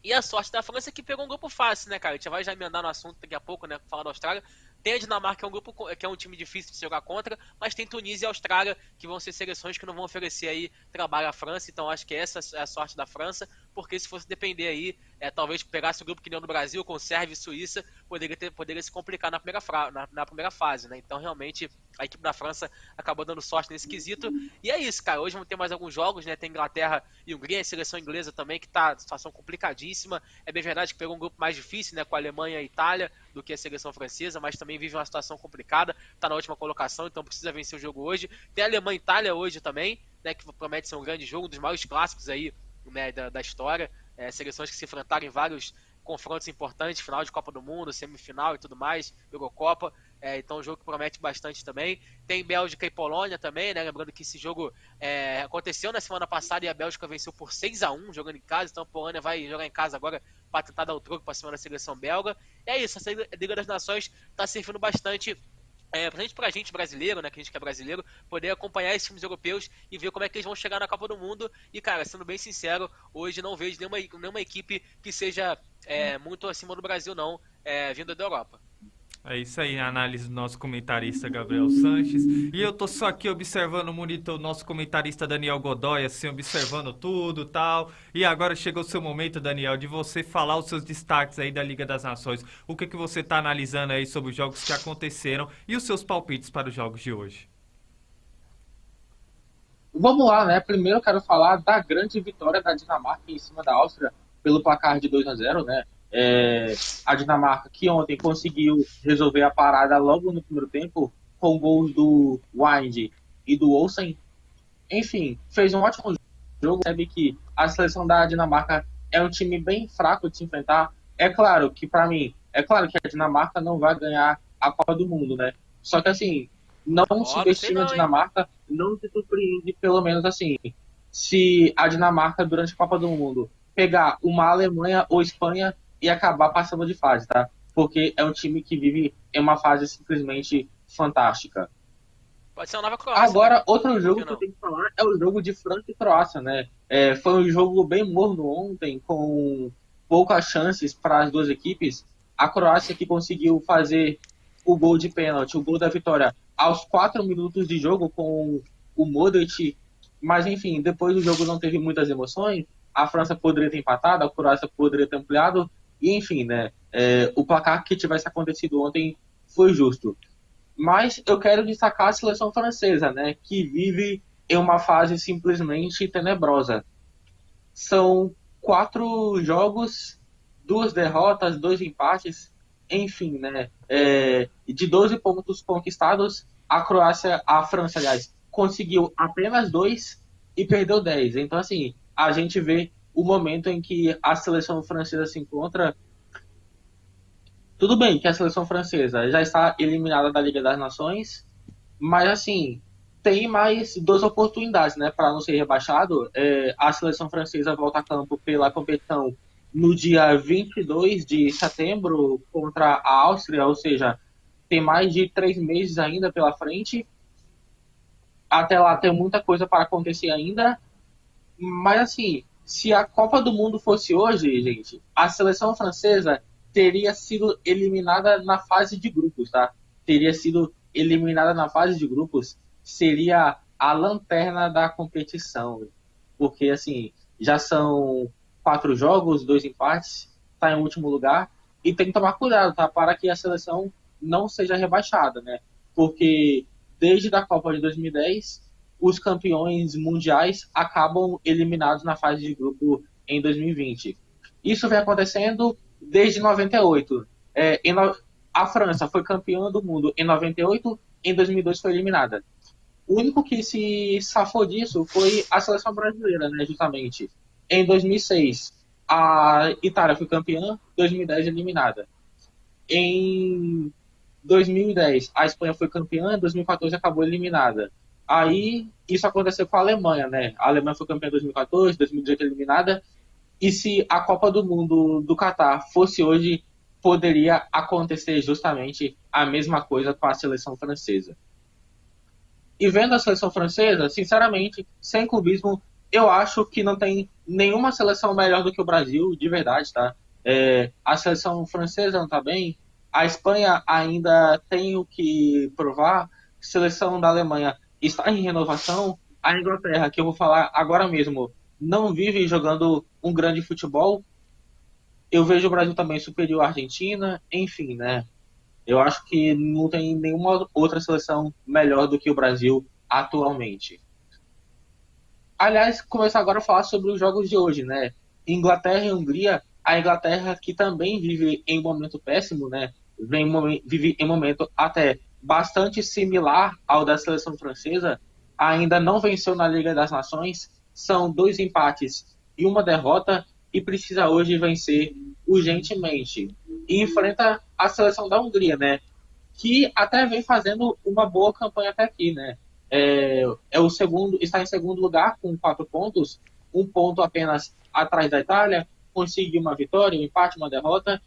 E a sorte da França é que pegou um grupo fácil, né, cara? A gente vai já emendar no assunto daqui a pouco, né, falar da Austrália. Tem a Dinamarca, que é um grupo que é um time difícil de jogar contra, mas tem Tunísia e Austrália, que vão ser seleções que não vão oferecer aí trabalho à França, então acho que essa é a sorte da França, porque se fosse depender aí, talvez pegasse o grupo que deu no Brasil, com Sérvia e Suíça, poderia se complicar na primeira fase, né? Então realmente a equipe da França acabou dando sorte nesse quesito. E é isso, cara. Hoje vamos ter mais alguns jogos, né? Tem Inglaterra e Hungria, a seleção inglesa também, que tá em situação complicadíssima. É bem verdade que pegou um grupo mais difícil, né? Com a Alemanha e a Itália, do que a seleção francesa, mas também vive uma situação complicada. Tá na última colocação, então precisa vencer o jogo hoje. Tem a Alemanha e Itália hoje também, né? Que promete ser um grande jogo, um dos maiores clássicos aí, né, da história. Seleções que se enfrentaram em vários confrontos importantes, final de Copa do Mundo, semifinal e tudo mais, Eurocopa, então um jogo que promete bastante também. Tem Bélgica e Polônia também, né? Lembrando que esse jogo aconteceu na semana passada e a Bélgica venceu por 6-1 jogando em casa, então a Polônia vai jogar em casa agora para tentar dar o troco para cima da seleção belga. E é isso, a Liga das Nações está servindo bastante principalmente pra gente brasileiro, né, que a gente que é brasileiro, poder acompanhar esses times europeus e ver como é que eles vão chegar na Copa do Mundo. E, cara, sendo bem sincero, hoje não vejo nenhuma equipe que seja muito acima do Brasil, não, vinda da Europa. É isso aí, a análise do nosso comentarista Gabriel Sanches. E eu tô só aqui observando o monitor, o nosso comentarista Daniel Godoy, assim, observando tudo e tal. E agora chegou o seu momento, Daniel, de você falar os seus destaques aí da Liga das Nações. O que você tá analisando aí sobre os jogos que aconteceram e os seus palpites para os jogos de hoje? Vamos lá, né? Primeiro eu quero falar da grande vitória da Dinamarca em cima da Áustria pelo placar de 2-0, né? A Dinamarca que ontem conseguiu resolver a parada logo no primeiro tempo com gols do Wind e do Olsen. Enfim, fez um ótimo jogo. Sabe que a seleção da Dinamarca é um time bem fraco de se enfrentar. É claro que a Dinamarca não vai ganhar a Copa do Mundo, né? Só que assim, não subestima a Dinamarca, não se surpreende, pelo menos assim, se a Dinamarca durante a Copa do Mundo pegar uma Alemanha ou Espanha e acabar passando de fase, tá? Porque é um time que vive em uma fase simplesmente fantástica. Pode ser uma nova Croácia. Agora, né? outro jogo que eu tenho que falar é o jogo de França e Croácia, né? Foi um jogo bem morno ontem, com poucas chances para as duas equipes. A Croácia que conseguiu fazer o gol de pênalti, o gol da vitória, aos 4 minutos de jogo com o Modric. Mas, enfim, depois do jogo não teve muitas emoções. A França poderia ter empatado, a Croácia poderia ter ampliado. E, enfim, né, o placar que tivesse acontecido ontem foi justo. Mas eu quero destacar a seleção francesa, né, que vive em uma fase simplesmente tenebrosa. São 4 jogos, 2 derrotas, 2 empates, enfim, né, de 12 pontos conquistados, a França, aliás, conseguiu apenas 2 e perdeu 10. Então, assim, a gente vê o momento em que a seleção francesa se encontra. Tudo bem que a seleção francesa já está eliminada da Liga das Nações, mas assim, tem mais 2 oportunidades, né, para não ser rebaixado. A seleção francesa volta a campo pela competição no dia 22 de setembro contra a Áustria, ou seja, tem mais de 3 meses ainda pela frente. Até lá tem muita coisa para acontecer ainda, mas assim, se a Copa do Mundo fosse hoje, gente, a seleção francesa teria sido eliminada na fase de grupos, tá? Teria sido eliminada na fase de grupos. Seria a lanterna da competição. Porque, assim, já são 4 jogos, 2 empates, está em último lugar, e tem que tomar cuidado, tá? Para que a seleção não seja rebaixada, né? Porque desde a Copa de 2010, os campeões mundiais acabam eliminados na fase de grupo em 2020. Isso vem acontecendo desde 98. A França foi campeã do mundo em 98, em 2002 foi eliminada. O único que se safou disso foi a seleção brasileira, né, justamente. Em 2006, a Itália foi campeã, 2010 eliminada. Em 2010, a Espanha foi campeã, em 2014 acabou eliminada. Aí, isso aconteceu com a Alemanha, né? A Alemanha foi campeã em 2014, 2018 eliminada. E se a Copa do Mundo do Catar fosse hoje, poderia acontecer justamente a mesma coisa com a seleção francesa. E vendo a seleção francesa, sinceramente, sem clubismo, eu acho que não tem nenhuma seleção melhor do que o Brasil, de verdade, tá? A seleção francesa não tá bem, a Espanha ainda tem o que provar, a seleção da Alemanha está em renovação, a Inglaterra, que eu vou falar agora mesmo, não vive jogando um grande futebol. Eu vejo o Brasil também superior à Argentina, enfim, né? Eu acho que não tem nenhuma outra seleção melhor do que o Brasil atualmente. Aliás, começar agora a falar sobre os jogos de hoje, né? Inglaterra e Hungria, a Inglaterra que também vive em um momento péssimo, né? Vive em um momento até bastante similar ao da seleção francesa, ainda não venceu na Liga das Nações, são 2 empates e 1 derrota, e precisa hoje vencer urgentemente. E enfrenta a seleção da Hungria, né? Que até vem fazendo uma boa campanha até aqui, né? Está em segundo lugar com 4 pontos, 1 ponto apenas atrás da Itália, conseguiu uma vitória, um empate, uma derrota,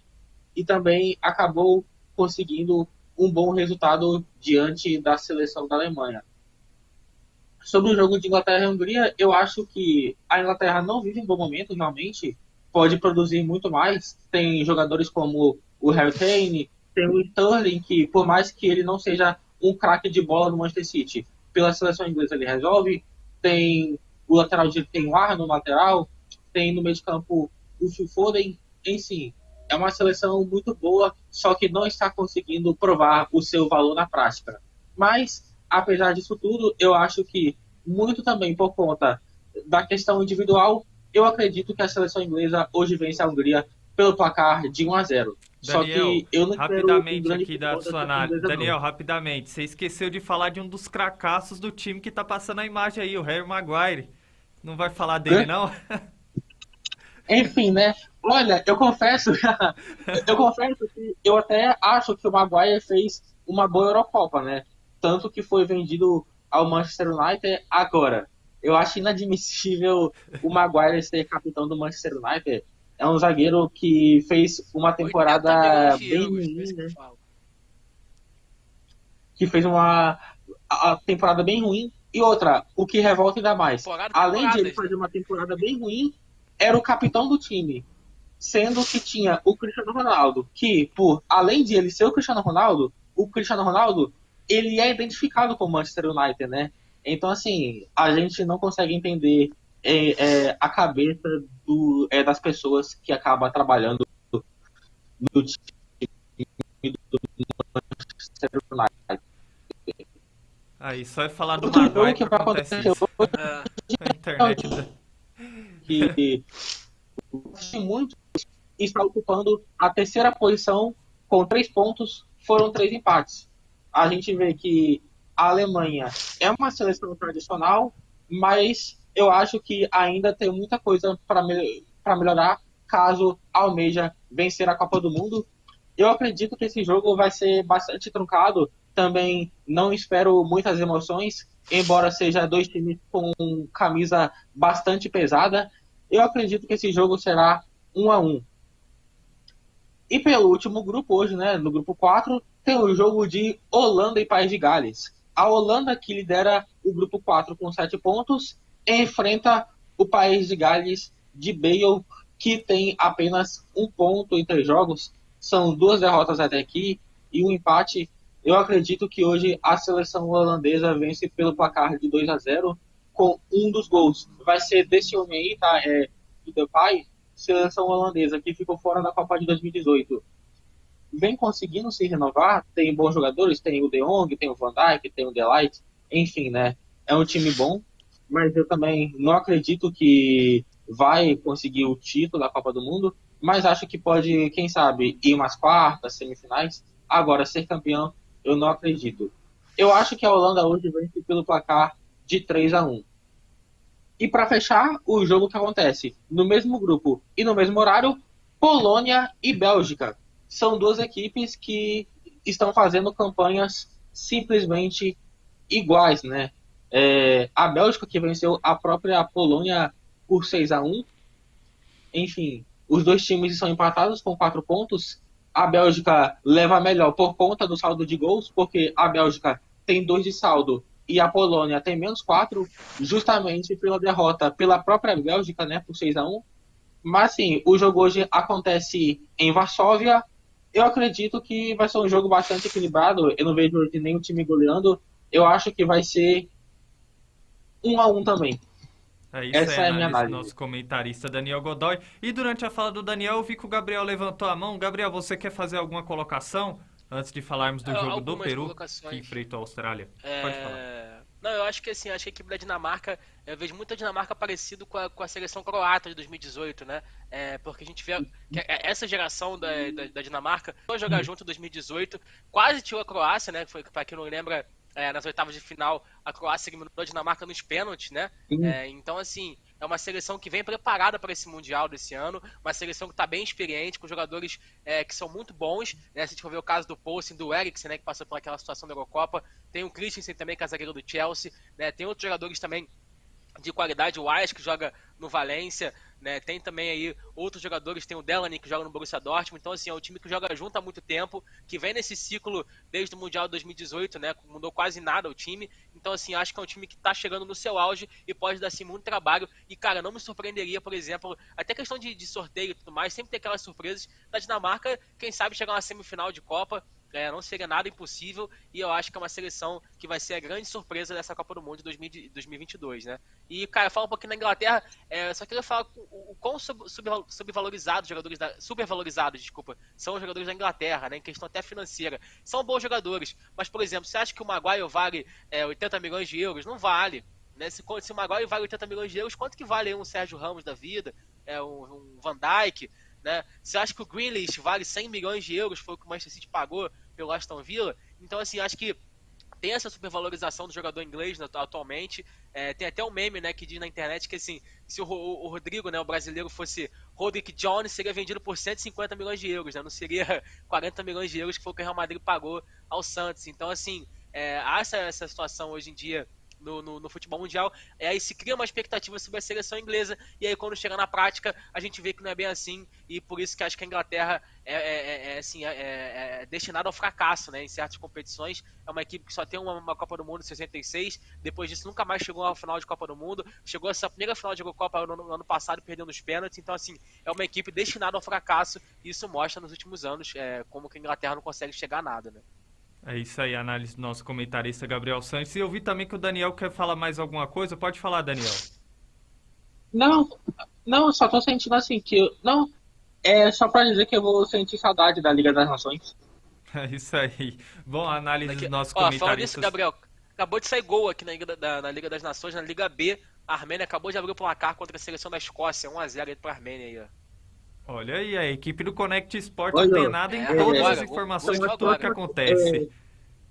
e também acabou conseguindo um bom resultado diante da seleção da Alemanha. Sobre o jogo de Inglaterra e Hungria, eu acho que a Inglaterra não vive um bom momento, realmente. Pode produzir muito mais. Tem jogadores como o Harry Kane, tem o Sterling, que por mais que ele não seja um craque de bola no Manchester City, pela seleção inglesa ele resolve. Tem o lateral direito, tem o Arnold no lateral, tem no meio de campo o Phil Foden. Enfim, é uma seleção muito boa, só que não está conseguindo provar o seu valor na prática. Mas apesar disso tudo, eu acho que muito também por conta da questão individual, eu acredito que a seleção inglesa hoje vence a Hungria pelo placar de 1-0. Só que eu não rapidamente aqui da sua análise. Daniel, rapidamente, você esqueceu de falar de um dos cracassos do time que tá passando a imagem aí, o Harry Maguire. Não vai falar dele, não? Enfim, né? Olha, eu confesso que eu até acho que o Maguire fez uma boa Eurocopa, né? Tanto que foi vendido ao Manchester United agora. Eu acho inadmissível o Maguire ser capitão do Manchester United. É um zagueiro que fez uma temporada bem ruim, né? Que fez a temporada bem ruim. E outra, o que revolta ainda mais, além de ele fazer uma temporada bem ruim, era o capitão do time. Sendo que tinha o Cristiano Ronaldo, que, além de ele ser o Cristiano Ronaldo, ele é identificado com o Manchester United, né? Então, assim, a gente não consegue entender a cabeça das pessoas que acabam trabalhando no time do Manchester United. Aí, só é falar do Maguire que acontece isso. A internet que muito está ocupando a 3ª posição com 3 pontos, foram 3 empates. A gente vê que a Alemanha é uma seleção tradicional, mas eu acho que ainda tem muita coisa para melhorar caso almeja vencer a Copa do Mundo. Eu acredito que esse jogo vai ser bastante truncado. Também não espero muitas emoções, embora seja 2 times com camisa bastante pesada. Eu acredito que esse jogo será 1-1. E pelo último grupo hoje, né, no grupo 4, tem o jogo de Holanda e País de Gales. A Holanda, que lidera o grupo 4 com 7 pontos, enfrenta o País de Gales de Bale, que tem apenas 1 ponto em 3 jogos. São 2 derrotas até aqui e 1 empate. Eu acredito que hoje a seleção holandesa vence pelo placar de 2-0 com um dos gols. Vai ser desse homem aí, tá? Do Depay, seleção holandesa, que ficou fora da Copa de 2018. Vem conseguindo se renovar, tem bons jogadores, tem o De Jong, tem o Van Dijk, tem o De Ligt, enfim, né? É um time bom, mas eu também não acredito que vai conseguir o título da Copa do Mundo, mas acho que pode, quem sabe, ir umas quartas, semifinais. Agora, ser campeão, eu não acredito. Eu acho que a Holanda hoje vence pelo placar de 3-1. E para fechar, o jogo que acontece no mesmo grupo e no mesmo horário, Polônia e Bélgica. São duas equipes que estão fazendo campanhas simplesmente iguais, né? A Bélgica que venceu a própria Polônia por 6-1. Enfim, os dois times estão empatados com 4 pontos. A Bélgica leva melhor por conta do saldo de gols, porque a Bélgica tem 2 de saldo e a Polônia tem menos 4, justamente pela derrota pela própria Bélgica, né, por 6-1. Mas sim, o jogo hoje acontece em Varsóvia. Eu acredito que vai ser um jogo bastante equilibrado. Eu não vejo hoje nenhum time goleando. Eu acho que vai ser 1-1 também. Essa é é a minha do análise. nosso comentarista Daniel Godoy. E durante a fala do Daniel, eu vi que o Gabriel levantou a mão. Gabriel, você quer fazer alguma colocação antes de falarmos do jogo do Algumas Peru, colocações. que enfrentou a Austrália? Pode falar. Não, eu acho que assim, acho que a equipe da Dinamarca, eu vejo muito a Dinamarca parecido com a seleção croata de 2018, né? Porque a gente vê que essa geração da Dinamarca foi jogar junto em 2018, quase tirou a Croácia, né? Foi, pra quem não lembra, nas oitavas de final, a Croácia eliminou a Dinamarca nos pênaltis, né? Então, assim, é uma seleção que vem preparada para esse Mundial desse ano, uma seleção que está bem experiente, com jogadores que são muito bons, né? Se a gente for ver o caso do Poulsen, do Eriksen, né, que passou por aquela situação da Eurocopa, tem o Christensen também, que é zagueiro do Chelsea, né? Tem outros jogadores também de qualidade, o Ajax que joga no Valência, né? Tem também aí outros jogadores, tem o Delaney que joga no Borussia Dortmund. Então assim, é um time que joga junto há muito tempo, que vem nesse ciclo desde o Mundial 2018, né? Mudou quase nada o time. Então assim, acho que é um time que tá chegando no seu auge e pode dar assim muito trabalho. E cara, não me surpreenderia, por exemplo, até questão de sorteio e tudo mais, sempre tem aquelas surpresas da Dinamarca, quem sabe chegar na semifinal de Copa. Não seria nada impossível, e eu acho que é uma seleção que vai ser a grande surpresa dessa Copa do Mundo de 2022, né? E, cara, fala um pouquinho da Inglaterra, só queria falar o quão subvalorizados, supervalorizados, desculpa, são os jogadores da Inglaterra, né? Em questão até financeira. São bons jogadores, mas, por exemplo, você acha que o Maguire vale 80 milhões de euros? Não vale. Né? Se o Maguire vale 80 milhões de euros, quanto que vale um Sérgio Ramos da vida, um Van Dijk? Né? Você acha que o Grealish vale 100 milhões de euros, foi o que o Manchester City pagou pelo Aston Villa? Então, assim, acho que tem essa supervalorização do jogador inglês, né, atualmente. Tem até um meme, né, que diz na internet que, assim, se o Rodrigo, né, o brasileiro, fosse Rodrigo Jones, seria vendido por 150 milhões de euros, né? Não seria 40 milhões de euros que foi o que o Real Madrid pagou ao Santos. Então, assim, há essa situação hoje em dia no futebol mundial, aí se cria uma expectativa sobre a seleção inglesa, e aí quando chega na prática, a gente vê que não é bem assim, e por isso que acho que a Inglaterra é destinada ao fracasso, né, em certas competições. É uma equipe que só tem uma Copa do Mundo em 66, depois disso nunca mais chegou ao final de Copa do Mundo, chegou essa primeira final de Copa no ano passado, perdendo os pênaltis. Então, assim, é uma equipe destinada ao fracasso, e isso mostra nos últimos anos como que a Inglaterra não consegue chegar a nada, né. É isso aí, a análise do nosso comentarista Gabriel Sanches. E eu vi também que o Daniel quer falar mais alguma coisa. Pode falar, Daniel. Não, só tô sentindo assim que... Não, é só pra dizer que eu vou sentir saudade da Liga das Nações. É isso aí. Bom, a análise do nosso Falando comentarista... nisso, Gabriel, acabou de sair gol aqui na Liga das Nações, na Liga B. A Armênia acabou de abrir o placar contra a seleção da Escócia, 1-0 aí pra Armênia aí, ó. Olha aí, a equipe do Connect Sport antenada em todas as informações de tudo que acontece.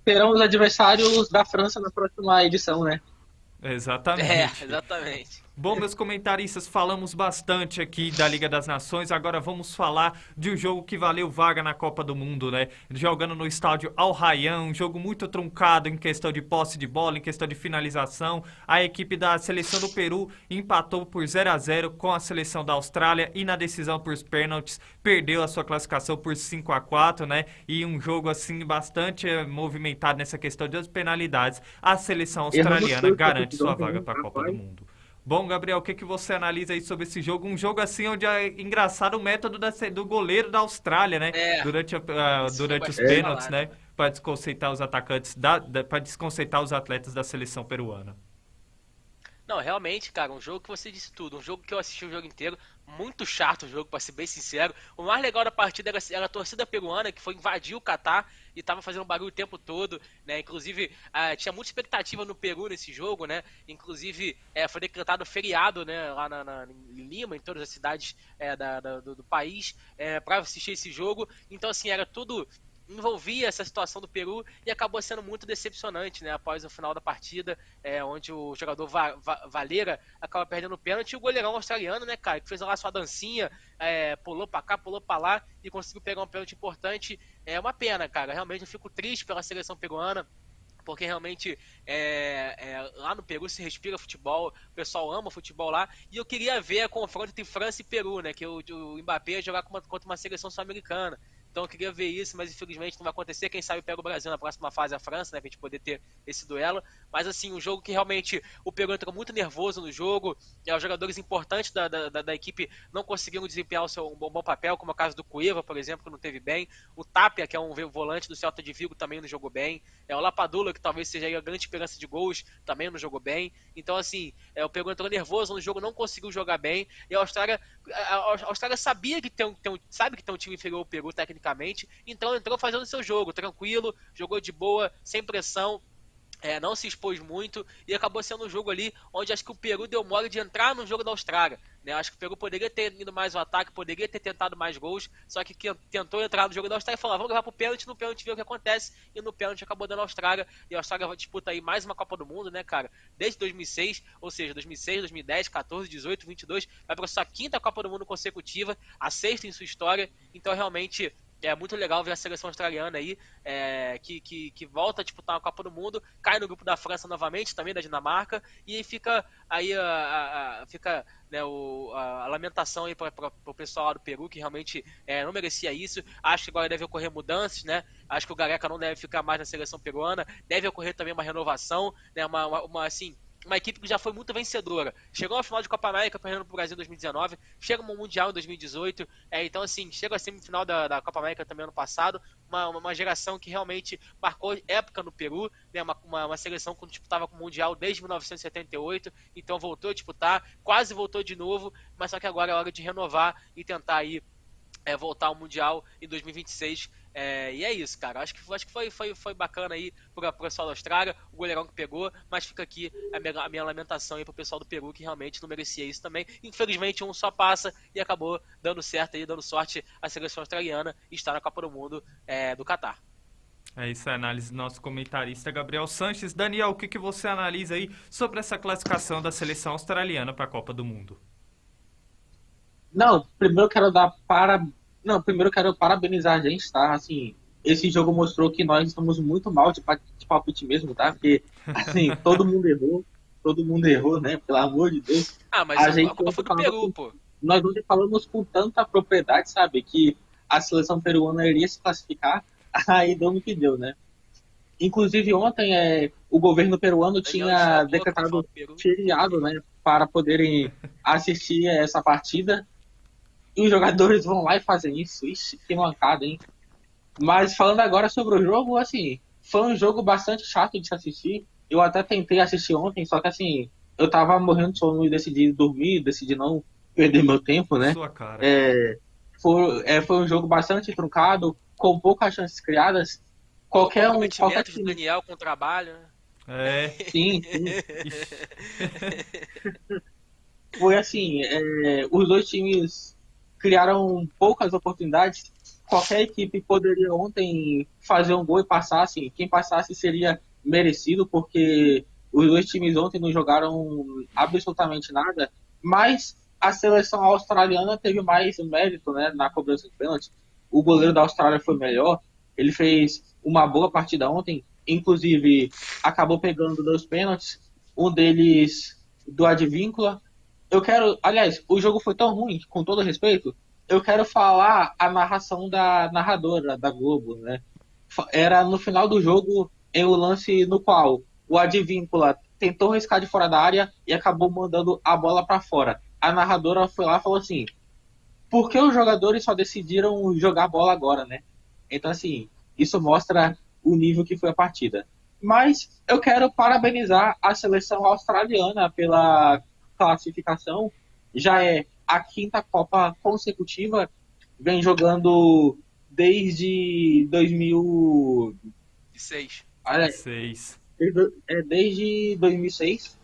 Serão os adversários da França na próxima edição, né? Exatamente. Exatamente. Bom, meus comentaristas, falamos bastante aqui da Liga das Nações, agora vamos falar de um jogo que valeu vaga na Copa do Mundo, né? Jogando no estádio Al Rayyan, um jogo muito truncado em questão de posse de bola, em questão de finalização. A equipe da seleção do Peru empatou por 0-0 com a seleção da Austrália e na decisão por pênaltis perdeu a sua classificação por 5-4, né? E um jogo, assim, bastante movimentado nessa questão das penalidades. A seleção australiana garante sua vaga para a Copa do Mundo. Bom, Gabriel, o que você analisa aí sobre esse jogo? Um jogo assim onde é engraçado o método do goleiro da Austrália, né? Durante os pênaltis, né? para desconcentrar os atacantes, para desconcentrar os atletas da seleção peruana. Não, realmente, cara, um jogo que você disse tudo. Um jogo que eu assisti o jogo inteiro. Muito chato o jogo, pra ser bem sincero. O mais legal da partida era a torcida peruana, que foi invadir o Catar e tava fazendo barulho o tempo todo, né? Inclusive, tinha muita expectativa no Peru nesse jogo, né? Inclusive, foi decretado feriado, né? Lá em Lima, em todas as cidades do país, pra assistir esse jogo. Então, assim, era tudo... envolvia essa situação do Peru e acabou sendo muito decepcionante, né? Após o final da partida, onde o jogador Valera acaba perdendo o pênalti, e o goleirão australiano, né, cara, que fez lá sua dancinha, pulou pra cá, pulou pra lá e conseguiu pegar um pênalti importante. É uma pena, cara. Realmente eu fico triste pela seleção peruana, porque realmente lá no Peru se respira futebol, o pessoal ama futebol lá, e eu queria ver a confronto entre França e Peru, né, que o Mbappé ia jogar contra uma seleção sul-americana. Então eu queria ver isso, mas infelizmente não vai acontecer. Quem sabe pega o Brasil na próxima fase, a França, né, pra gente poder ter esse duelo. Mas assim, um jogo que realmente o Peru entrou muito nervoso no jogo, os jogadores importantes da equipe não conseguiram desempenhar um bom papel, como é o caso do Cueva, por exemplo, que não teve bem. O Tapia, que é um volante do Celta de Vigo, também não jogou bem. O Lapadula, que talvez seja a grande esperança de gols, também não jogou bem. Então assim, o Peru entrou nervoso no jogo, não conseguiu jogar bem. E a Austrália sabia que sabe que tem um time inferior ao Peru, tecnicamente, então entrou fazendo seu jogo, tranquilo, jogou de boa, sem pressão, não se expôs muito, e acabou sendo um jogo ali onde acho que o Peru deu mole de entrar no jogo da Austrália, né? Acho que o Peru poderia ter ido mais ao ataque, poderia ter tentado mais gols, só que tentou entrar no jogo da Austrália e falou, vamos levar pro pênalti, no pênalti ver o que acontece, e no pênalti acabou dando a Austrália, e a Austrália disputa aí mais uma Copa do Mundo, né, cara, desde 2006, ou seja, 2006, 2010, 14, 18, 22, vai para sua quinta Copa do Mundo consecutiva, a sexta em sua história, então realmente... é muito legal ver a seleção australiana aí, que volta a disputar uma Copa do Mundo, cai no grupo da França novamente, também da Dinamarca, e aí fica aí né, a lamentação aí para o pessoal lá do Peru, que realmente não merecia isso. Acho que agora deve ocorrer mudanças, né? Acho que o Gareca não deve ficar mais na seleção peruana, deve ocorrer também uma renovação, né? Uma equipe que já foi muito vencedora. Chegou à final de Copa América, perdendo para o Brasil em 2019, chega no Mundial em 2018, então assim, chega à semifinal da Copa América também ano passado, uma geração que realmente marcou época no Peru, né, uma seleção que disputava com o Mundial desde 1978, então voltou a disputar, quase voltou de novo, mas só que agora é hora de renovar e tentar aí voltar ao Mundial em 2026. E é isso, cara. Acho que foi bacana aí pro pessoal da Austrália, o goleirão que pegou, mas fica aqui a minha lamentação aí pro pessoal do Peru, que realmente não merecia isso também. Infelizmente, um só passa e acabou dando certo aí, dando sorte à seleção australiana e está na Copa do Mundo do Catar. É isso, a análise do nosso comentarista Gabriel Sanches. Daniel, o que você analisa aí sobre essa classificação da seleção australiana para a Copa do Mundo? Não, primeiro eu quero parabenizar a gente, tá? Assim, esse jogo mostrou que nós estamos muito mal de palpite mesmo, tá? Porque, assim, todo mundo errou, né? Pelo amor de Deus. Mas a culpa foi do Peru, pô. Nós hoje falamos com tanta propriedade, sabe? Que a seleção peruana iria se classificar, aí deu no que deu, né? Inclusive ontem o governo peruano tinha decretado feriado, né? Para poderem assistir essa partida. E os jogadores vão lá e fazem isso. Ixi, que mancada, hein? Mas falando agora sobre o jogo, assim, foi um jogo bastante chato de se assistir. Eu até tentei assistir ontem, só que assim, eu tava morrendo de sono e decidi dormir, decidi não perder meu tempo, né? Sua cara. Foi um jogo bastante truncado, com poucas chances criadas. Qualquer time... Daniel com trabalho, né? Sim. Foi assim, os dois times criaram poucas oportunidades. Qualquer equipe poderia ontem fazer um gol e passar, assim, quem passasse seria merecido, porque os dois times ontem não jogaram absolutamente nada, mas a seleção australiana teve mais mérito, né, na cobrança de pênalti. O goleiro da Austrália foi melhor, ele fez uma boa partida ontem, inclusive acabou pegando 2 pênaltis, um deles do Advíncula. Aliás, o jogo foi tão ruim, com todo respeito, eu quero falar a narração da narradora da Globo, né? Era no final do jogo, em um lance no qual o Advíncula tentou riscar de fora da área e acabou mandando a bola para fora. A narradora foi lá e falou assim: por que os jogadores só decidiram jogar a bola agora, né? Então, assim, isso mostra o nível que foi a partida. Mas eu quero parabenizar a seleção australiana pela classificação. Já é a quinta Copa consecutiva, vem jogando desde 2000, 6. olha, 6. desde 2006.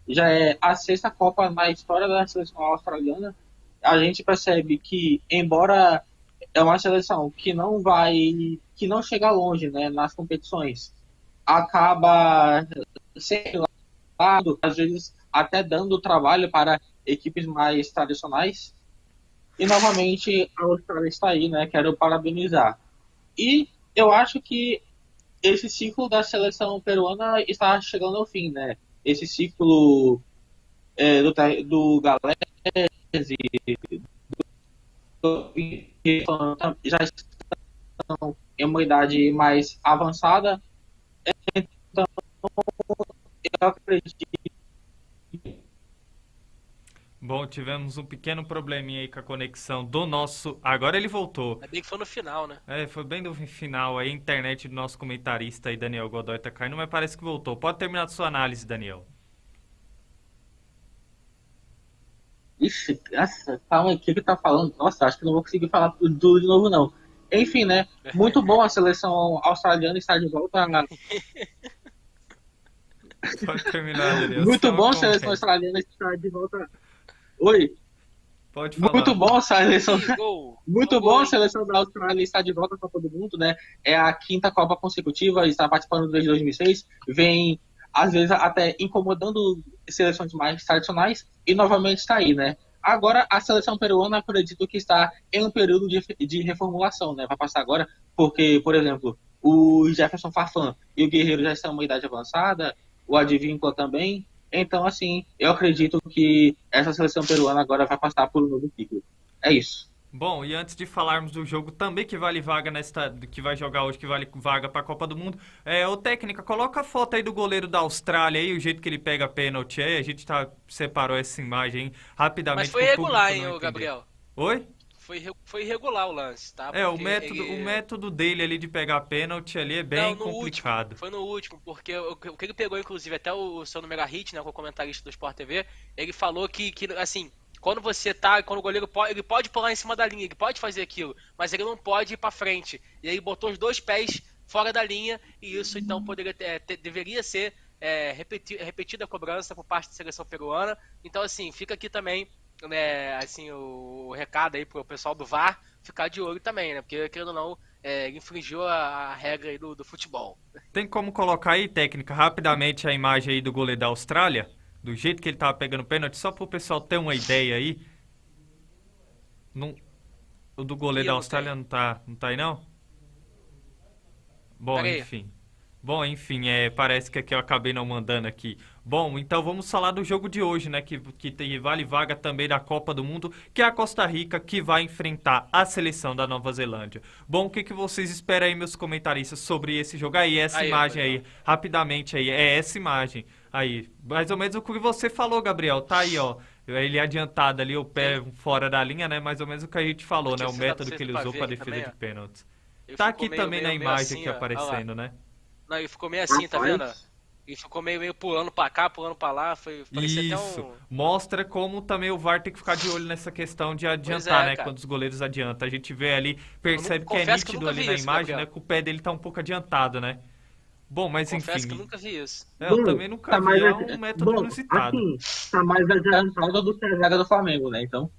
Já é a sexta Copa na história da seleção australiana. A gente percebe que, embora é uma seleção que não chega longe, né, nas competições, acaba sendo lado, às vezes até dando trabalho para equipes mais tradicionais. E novamente a Austrália está aí, né? Quero parabenizar. E eu acho que esse ciclo da seleção peruana está chegando ao fim, né? Esse ciclo do Galese, já estão em uma idade mais avançada. Então, eu acredito. Bom, tivemos um pequeno probleminha aí com a conexão do nosso... Agora ele voltou. É bem que foi no final, né? Foi bem no final aí, a internet do nosso comentarista aí, Daniel Godoy, tá caindo, mas parece que voltou. Pode terminar a sua análise, Daniel. Ixi, nossa, calma aí, o que tá falando? Nossa, acho que não vou conseguir falar tudo de novo, não. Enfim, né? Muito bom a seleção australiana estar de volta. Pode terminar, Daniel. Muito bom a seleção australiana estar de volta. Oi. Pode falar. Muito bom a seleção. Gol. Muito bom a seleção da Austrália estar de volta à Copa do Mundo, né? É a quinta Copa consecutiva, está participando desde 2006. Vem, às vezes, até incomodando seleções mais tradicionais e novamente está aí, né? Agora, a seleção peruana, acredito que está em um período de reformulação, né? Vai passar agora, porque, por exemplo, o Jefferson Farfán e o Guerreiro já estão em uma idade avançada, o Advíncula também. Então, assim, eu acredito que essa seleção peruana agora vai passar por um novo ciclo. É isso. Bom, e antes de falarmos do jogo também que vale vaga que vai jogar hoje, que vale vaga para a Copa do Mundo, ô técnica, coloca a foto aí do goleiro da Austrália aí, o jeito que ele pega pênalti aí, a gente separou essa imagem rapidamente. Mas foi irregular, hein, Gabriel? Oi? Foi irregular o lance, tá? O método dele ali de pegar pênalti ali é bem complicado. Foi no último, porque o que ele pegou, inclusive, até o seu Mega Hit, né, com o comentarista do Sport TV, ele falou que assim, quando o goleiro ele pode pular em cima da linha, ele pode fazer aquilo, mas ele não pode ir pra frente. E aí botou os dois pés fora da linha, e isso então deveria ser repetida a cobrança por parte da seleção peruana. Então, assim, fica aqui também, né, assim, o recado aí pro pessoal do VAR ficar de olho também, né? Porque, querendo ou não, infringiu a regra aí do futebol. Tem como colocar aí, técnica, rapidamente a imagem aí do goleiro da Austrália? Do jeito que ele tava pegando pênalti, só pro pessoal ter uma ideia aí. O do goleiro da Austrália não tá aí, não? Bom, enfim, parece que aqui eu acabei não mandando aqui. Bom, então vamos falar do jogo de hoje, né, que vale vaga também da Copa do Mundo, que é a Costa Rica, que vai enfrentar a seleção da Nova Zelândia. Bom, o que vocês esperam aí, meus comentaristas, sobre esse jogo aí? Essa imagem aí, rapidamente aí, essa imagem aí. Mais ou menos o que você falou, Gabriel, tá aí, ó. Ele adiantado ali, o pé fora da linha, né, mais ou menos o que a gente falou, né, o método que ele usou para defesa de pênaltis. Tá aqui também na imagem aqui aparecendo, né? Não, ele ficou meio assim, tá vendo? E ficou meio pulando pra cá, pulando pra lá. Parecia isso, até mostra como também o VAR tem que ficar de olho nessa questão de adiantar, né? Cara. Quando os goleiros adiantam. A gente vê ali, percebe que é nítido ali na imagem, né? Que o pé dele tá um pouco adiantado, né? Bom, mas enfim. Confesso que eu nunca vi isso. Eu também nunca vi, é um método inusitado. Assim, tá mais adiantado do que a zaga do Flamengo, né? Então...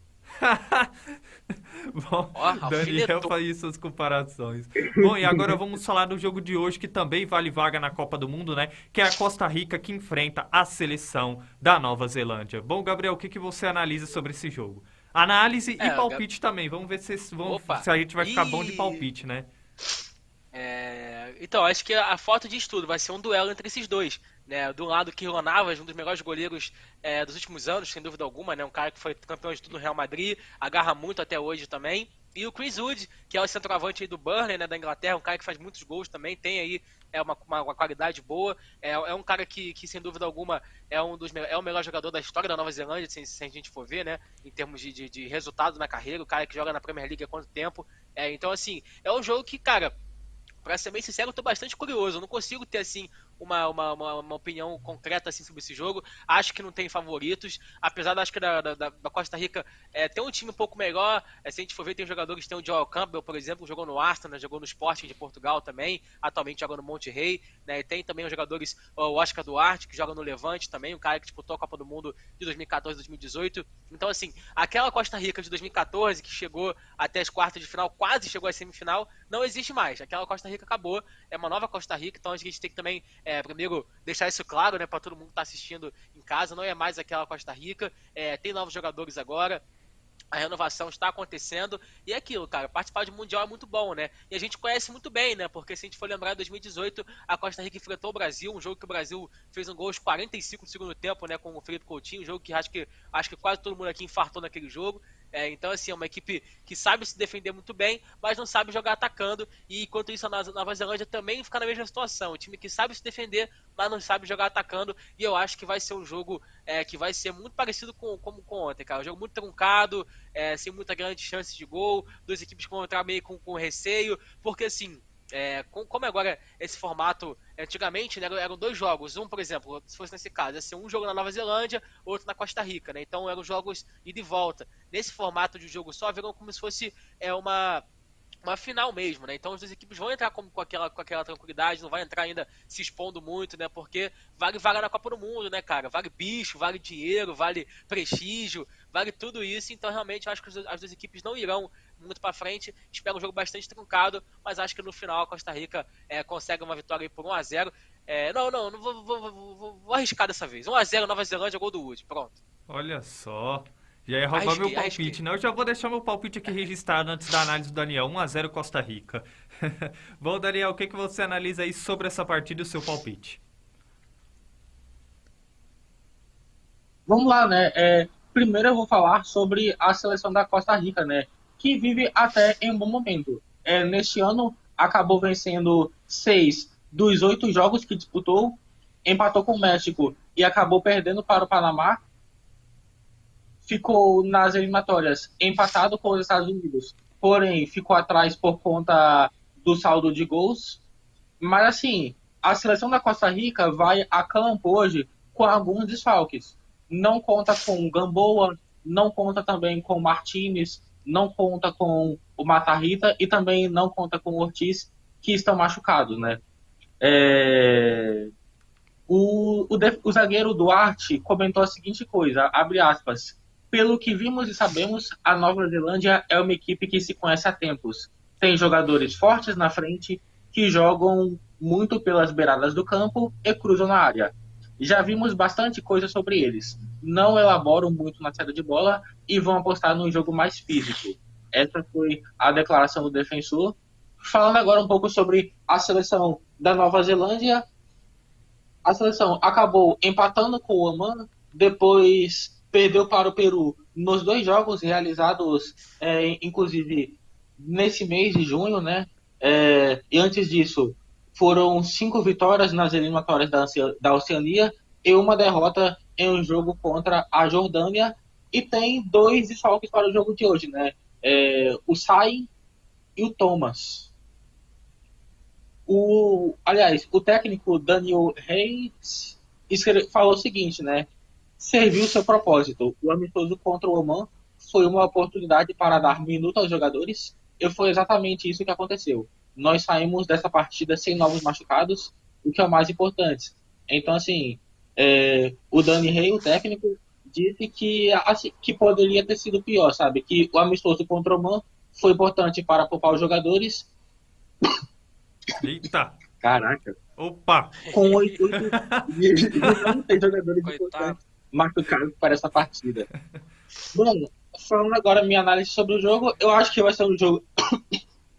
Bom, Daniel faz suas comparações. Bom, e agora vamos falar do jogo de hoje, que também vale vaga na Copa do Mundo, né? Que é a Costa Rica, que enfrenta a seleção da Nova Zelândia. Bom, Gabriel, o que você analisa sobre esse jogo? Análise e palpite também. Vamos ver se a gente vai ficar bom de palpite, né? Então, acho que a foto diz tudo. Vai ser um duelo entre esses dois, né? Do lado, Keylor Navas, um dos melhores goleiros dos últimos anos, sem dúvida alguma, né? Um cara que foi campeão de tudo no Real Madrid, agarra muito até hoje também. E o Chris Wood, que é o centroavante aí do Burnley, né, da Inglaterra, um cara que faz muitos gols também, tem aí uma qualidade boa. É um cara que, sem dúvida alguma, é o melhor jogador da história da Nova Zelândia, se a gente for ver, né? Em termos de resultado na carreira, o cara que joga na Premier League há quanto tempo. Então, assim, é um jogo que, cara, Pra ser bem sincero, eu tô bastante curioso. Eu não consigo ter, assim, uma opinião concreta assim, sobre esse jogo. Acho que não tem favoritos. Apesar acho que da Costa Rica tem um time um pouco melhor. Se a gente for ver, tem jogadores, tem o Joel Campbell, por exemplo, jogou no Arsenal, jogou no Sporting de Portugal também. Atualmente joga no Monterrey. Né? E tem também os jogadores, o Oscar Duarte, que joga no Levante também. Um cara que disputou a Copa do Mundo de 2014 e 2018. Então, assim, aquela Costa Rica de 2014, que chegou até as quartas de final, quase chegou à semifinal, não existe mais. Aquela Costa Rica acabou, é uma nova Costa Rica, então a gente tem que também, primeiro, deixar isso claro, né, para todo mundo que está assistindo em casa, não é mais aquela Costa Rica, tem novos jogadores agora, a renovação está acontecendo, e é aquilo, cara, participar de Mundial é muito bom, né, e a gente conhece muito bem, né, porque se a gente for lembrar, em 2018, a Costa Rica enfrentou o Brasil, um jogo que o Brasil fez um gol aos 45 do segundo tempo, né, com o Felipe Coutinho, um jogo que acho que quase todo mundo aqui infartou naquele jogo. Então, assim, é uma equipe que sabe se defender muito bem, mas não sabe jogar atacando. E enquanto isso, a Nova Zelândia também fica na mesma situação. Um time que sabe se defender, mas não sabe jogar atacando. E eu acho que vai ser um jogo que vai ser muito parecido com ontem, cara. Um jogo muito truncado, sem muita grande chance de gol. Duas equipes que vão entrar meio com receio. Porque, assim, como agora esse formato, antigamente, né, eram dois jogos, um, por exemplo, se fosse nesse caso, ia ser um jogo na Nova Zelândia, outro na Costa Rica, né, então eram jogos ida e volta. Nesse formato de jogo só, viram como se fosse uma final mesmo, né? Então as duas equipes vão entrar com aquela tranquilidade, não vai entrar ainda se expondo muito, né? Porque vale vaga na Copa do Mundo, né, cara? Vale bicho, vale dinheiro, vale prestígio, vale tudo isso. Então realmente eu acho que as duas equipes não irão muito pra frente. Espero um jogo bastante truncado, mas acho que no final a Costa Rica consegue uma vitória aí por 1-0. Não vou arriscar dessa vez. 1-0 Nova Zelândia, gol do Wood, pronto. Olha só. Já ia roubar meu palpite, né? Eu já vou deixar meu palpite aqui registrado antes da análise do Daniel. 1-0 Costa Rica. Bom, Daniel, o que você analisa aí sobre essa partida e o seu palpite? Vamos lá, né? Primeiro eu vou falar sobre a seleção da Costa Rica, né? Que vive até em um bom momento. Neste ano, acabou vencendo 6 dos 8 jogos que disputou, empatou com o México e acabou perdendo para o Panamá. Ficou nas eliminatórias empatado com os Estados Unidos, porém ficou atrás por conta do saldo de gols. Mas assim, a seleção da Costa Rica vai a campo hoje com alguns desfalques. Não conta com Gamboa, não conta também com Martínez, não conta com o Matarrita e também não conta com o Ortiz, que estão machucados, né? O zagueiro Duarte comentou a seguinte coisa, abre aspas: pelo que vimos e sabemos, a Nova Zelândia é uma equipe que se conhece há tempos. Tem jogadores fortes na frente, que jogam muito pelas beiradas do campo e cruzam na área. Já vimos bastante coisa sobre eles. Não elaboram muito na saída de bola e vão apostar num jogo mais físico. Essa foi a declaração do defensor. Falando agora um pouco sobre a seleção da Nova Zelândia, a seleção acabou empatando com o Oman, depois perdeu para o Peru nos 2 jogos realizados, inclusive nesse mês de junho, né? E antes disso, foram 5 vitórias nas eliminatórias da Oceania e uma derrota em um jogo contra a Jordânia. E tem 2 desfalques para o jogo de hoje, né? O Sai e o Thomas. O técnico Daniel Reis falou o seguinte, né? Serviu seu propósito. O amistoso contra o Oman foi uma oportunidade para dar minuto aos jogadores e foi exatamente isso que aconteceu. Nós saímos dessa partida sem novos machucados, o que é o mais importante. Então, assim, o Dani Rey, o técnico, disse que poderia ter sido pior, sabe? Que o amistoso contra o Oman foi importante para poupar os jogadores. Eita! Caraca! Opa! Com 8 jogadores importantes machucados para essa partida. Bom, falando agora minha análise sobre o jogo, eu acho que vai ser um jogo...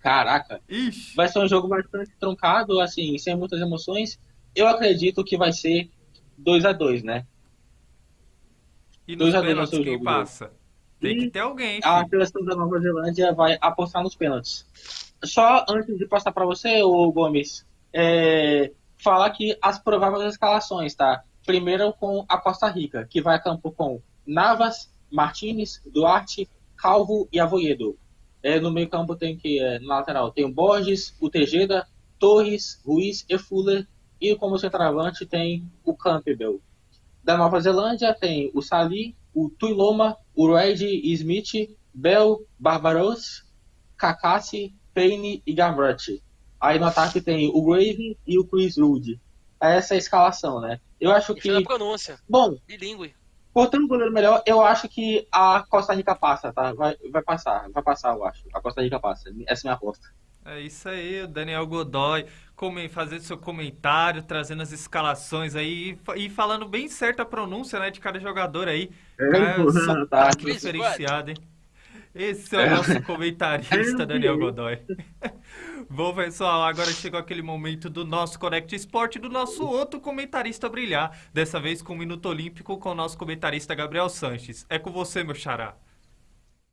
Caraca! Ixi. Vai ser um jogo bastante truncado, assim, sem muitas emoções. Eu acredito que vai ser 2-2, né? E nos pênaltis quem passa? Tem que ter alguém, filho. A seleção da Nova Zelândia vai apostar nos pênaltis. Só antes de passar para você, ô Gomes, falar aqui as prováveis escalações, tá? Primeiro com a Costa Rica, que vai a campo com Navas, Martínez, Duarte, Calvo e Avoiedo. No meio campo tem na lateral tem o Borges, o Tejeda, Torres, Ruiz e Fuller. E como centroavante tem o Campbell. Da Nova Zelândia tem o Sali, o Tuiloma, o Red Smith, Bell, Barbaros, Kakassi, Payne e Gavrat. Aí no ataque tem o Grave e o Chris Wood. Essa é a escalação, né? Eu acho Gostei da que... pronúncia. Bom, Bilíngue. por ter um goleiro melhor, eu acho que a Costa Rica passa, tá? Vai passar, eu acho. A Costa Rica passa. Essa é a minha aposta. É isso aí, o Daniel Godoy, fazendo seu comentário, trazendo as escalações aí e falando bem certa a pronúncia, né, de cada jogador aí. Cara, sotaque diferenciado, hein? Esse é o nosso comentarista, Daniel Godoy. Bom, pessoal, agora chegou aquele momento do nosso Connect Sport, do nosso outro comentarista brilhar, dessa vez com o Minuto Olímpico com o nosso comentarista Gabriel Sanches. É com você, meu xará.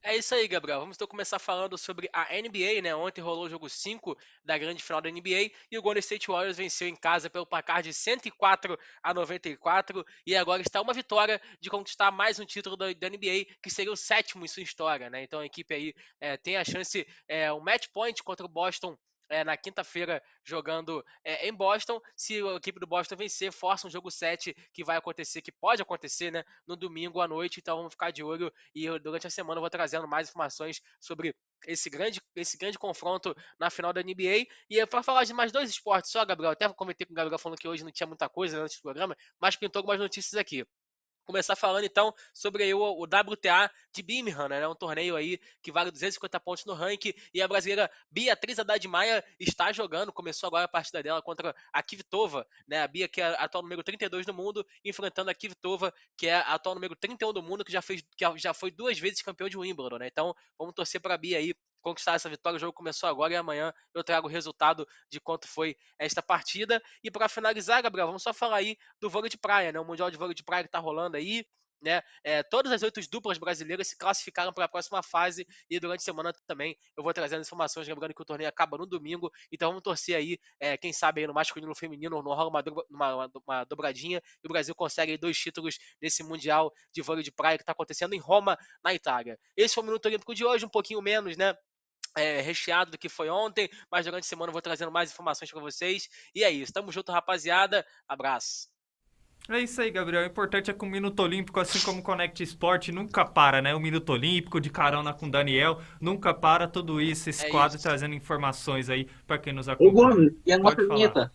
É isso aí, Gabriel. Vamos então começar falando sobre a NBA, né? Ontem rolou o jogo 5 da grande final da NBA e o Golden State Warriors venceu em casa pelo placar de 104-94 e agora está uma vitória de conquistar mais um título da NBA, que seria o 7º em sua história, né? Então a equipe aí tem a chance, um match point contra o Boston na quinta-feira, jogando em Boston. Se a equipe do Boston vencer, força um jogo 7 que vai acontecer, que pode acontecer, né, no domingo à noite. Então vamos ficar de olho e durante a semana eu vou trazendo mais informações sobre esse grande confronto na final da NBA. E para falar de mais dois esportes só, Gabriel, até comentei com o Gabriel falando que hoje não tinha muita coisa, né, antes do programa, mas pintou algumas notícias aqui. Começar falando então sobre o WTA de Birmingham, né? Um torneio aí que vale 250 pontos no ranking, e a brasileira Beatriz Haddad Maia está jogando, começou agora a partida dela contra a Kvitova, né? A Bia, que é a atual número 32 do mundo, enfrentando a Kvitova, que é a atual número 31 do mundo, que já foi 2 vezes campeão de Wimbledon, né? Então vamos torcer para a Bia aí conquistar essa vitória. O jogo começou agora e amanhã eu trago o resultado de quanto foi esta partida. E para finalizar, Gabriel, vamos só falar aí do vôlei de praia, né? O Mundial de Vôlei de Praia que tá rolando aí, né? Todas as 8 duplas brasileiras se classificaram para a próxima fase e durante a semana também eu vou trazendo informações, lembrando que o torneio acaba no domingo, então vamos torcer aí, quem sabe aí no masculino ou no feminino, não rola uma dobradinha e o Brasil consegue aí 2 títulos nesse Mundial de Vôlei de Praia que está acontecendo em Roma, na Itália. Esse foi o Minuto Olímpico de hoje, um pouquinho menos, né? Recheado do que foi ontem, mas durante a semana eu vou trazendo mais informações para vocês. E é isso, tamo junto, rapaziada. Abraço. É isso aí, Gabriel. O importante é que o Minuto Olímpico, assim como o Connect Sport, nunca para, né? O Minuto Olímpico, de carona com o Daniel, nunca para. Tudo isso, esse quadro trazendo informações aí para quem nos acompanha. Ô, Gomes, e a nossa vinheta?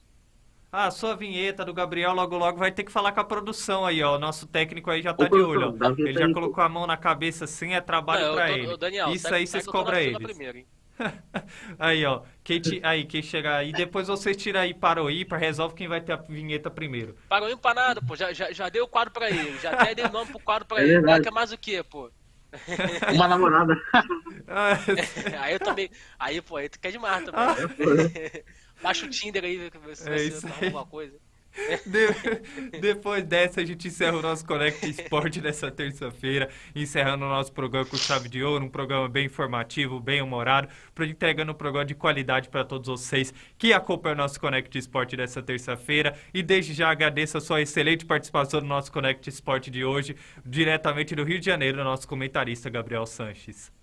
Ah, sua vinheta do Gabriel logo vai ter que falar com a produção aí, ó. O nosso técnico aí já tá de olho, ó. Ele já colocou a mão na cabeça assim, é trabalho pra ele. Daniel, isso aí vocês cobram eles. Primeiro, hein? Aí, ó. Quem chegar aí, depois vocês tiram aí para o ímpar, resolve quem vai ter a vinheta primeiro. Para o ímpar nada, pô. Já dei o quadro pra ele. Já até dei o nome pro quadro pra ele. Quer mais o quê, pô? Uma namorada. Aí eu também. Aí, pô, aí tu quer demais também. Baixa o Tinder aí, se você alguma coisa. Depois dessa, a gente encerra o nosso Connect Sport dessa terça-feira, encerrando o nosso programa com chave de ouro, um programa bem informativo, bem humorado, entregando um programa de qualidade para todos vocês que acompanham o nosso Connect Sport dessa terça-feira. E desde já agradeço a sua excelente participação no nosso Connect Sport de hoje, diretamente do Rio de Janeiro, nosso comentarista Gabriel Sanches.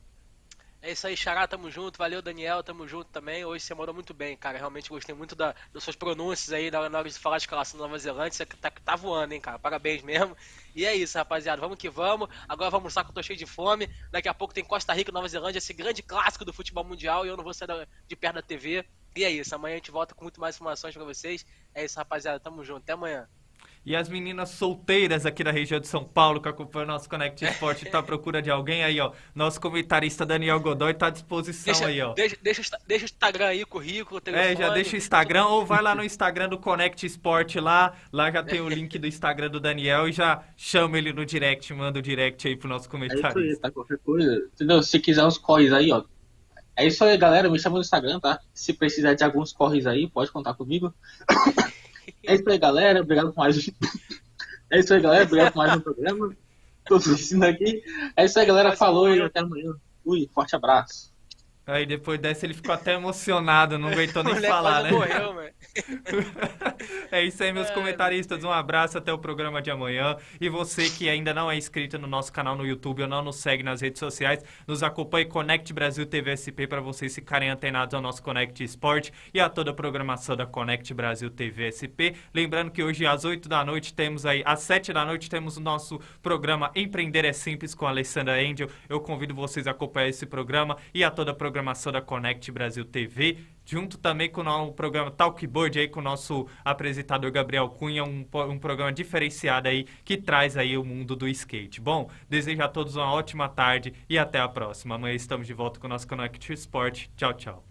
É isso aí, Xará, tamo junto. Valeu, Daniel, tamo junto também. Hoje você mandou muito bem, cara. Realmente gostei muito das suas pronúncias aí na hora de falar de escalação da Nova Zelândia. Você tá voando, hein, cara. Parabéns mesmo. E é isso, rapaziada. Vamos que vamos. Agora vamos almoçar que eu tô cheio de fome. Daqui a pouco tem Costa Rica e Nova Zelândia, esse grande clássico do futebol mundial. E eu não vou sair de perto da TV. E é isso. Amanhã a gente volta com muito mais informações pra vocês. É isso, rapaziada. Tamo junto. Até amanhã. E as meninas solteiras aqui da região de São Paulo, que acompanham o nosso Connect Sport, tá à procura de alguém aí, ó. Nosso comentarista Daniel Godoy tá à disposição aí, ó. Deixa o Instagram aí, currículo, telefone. Já deixa o Instagram, ou vai lá no Instagram do Connect Sport lá já tem o link do Instagram do Daniel e já chama ele no direct, manda o direct aí pro nosso comentarista. É isso aí, tá? Qualquer coisa, entendeu? Se quiser uns corres aí, ó. É isso aí, galera, me chama no Instagram, tá? Se precisar de alguns corres aí, pode contar comigo. É isso aí, galera. Obrigado por mais um programa. Tô assistindo aqui. É isso aí, galera. Falou e até amanhã. Fui, forte abraço. Aí depois dessa ele ficou até emocionado, não aguentou O nem moleque falar, quase né? morreu, mano. É isso aí, meus comentaristas. Um abraço até o programa de amanhã. E você que ainda não é inscrito no nosso canal no YouTube ou não nos segue nas redes sociais, nos acompanhe Connect Brasil TV SP para vocês ficarem antenados ao nosso Connect Sport e a toda a programação da Connect Brasil TV SP. Lembrando que hoje às 8 da noite temos aí, às 7 da noite temos o nosso programa Empreender é Simples com a Alessandra Angel. Eu convido vocês a acompanhar esse programa e a toda a programação da Connect Brasil TV, junto também com o programa Talkboard aí com o nosso apresentador Gabriel Cunha, um programa diferenciado aí que traz aí o mundo do skate. Bom, desejo a todos uma ótima tarde e até a próxima. Amanhã estamos de volta com o nosso Connect Sport. Tchau, tchau.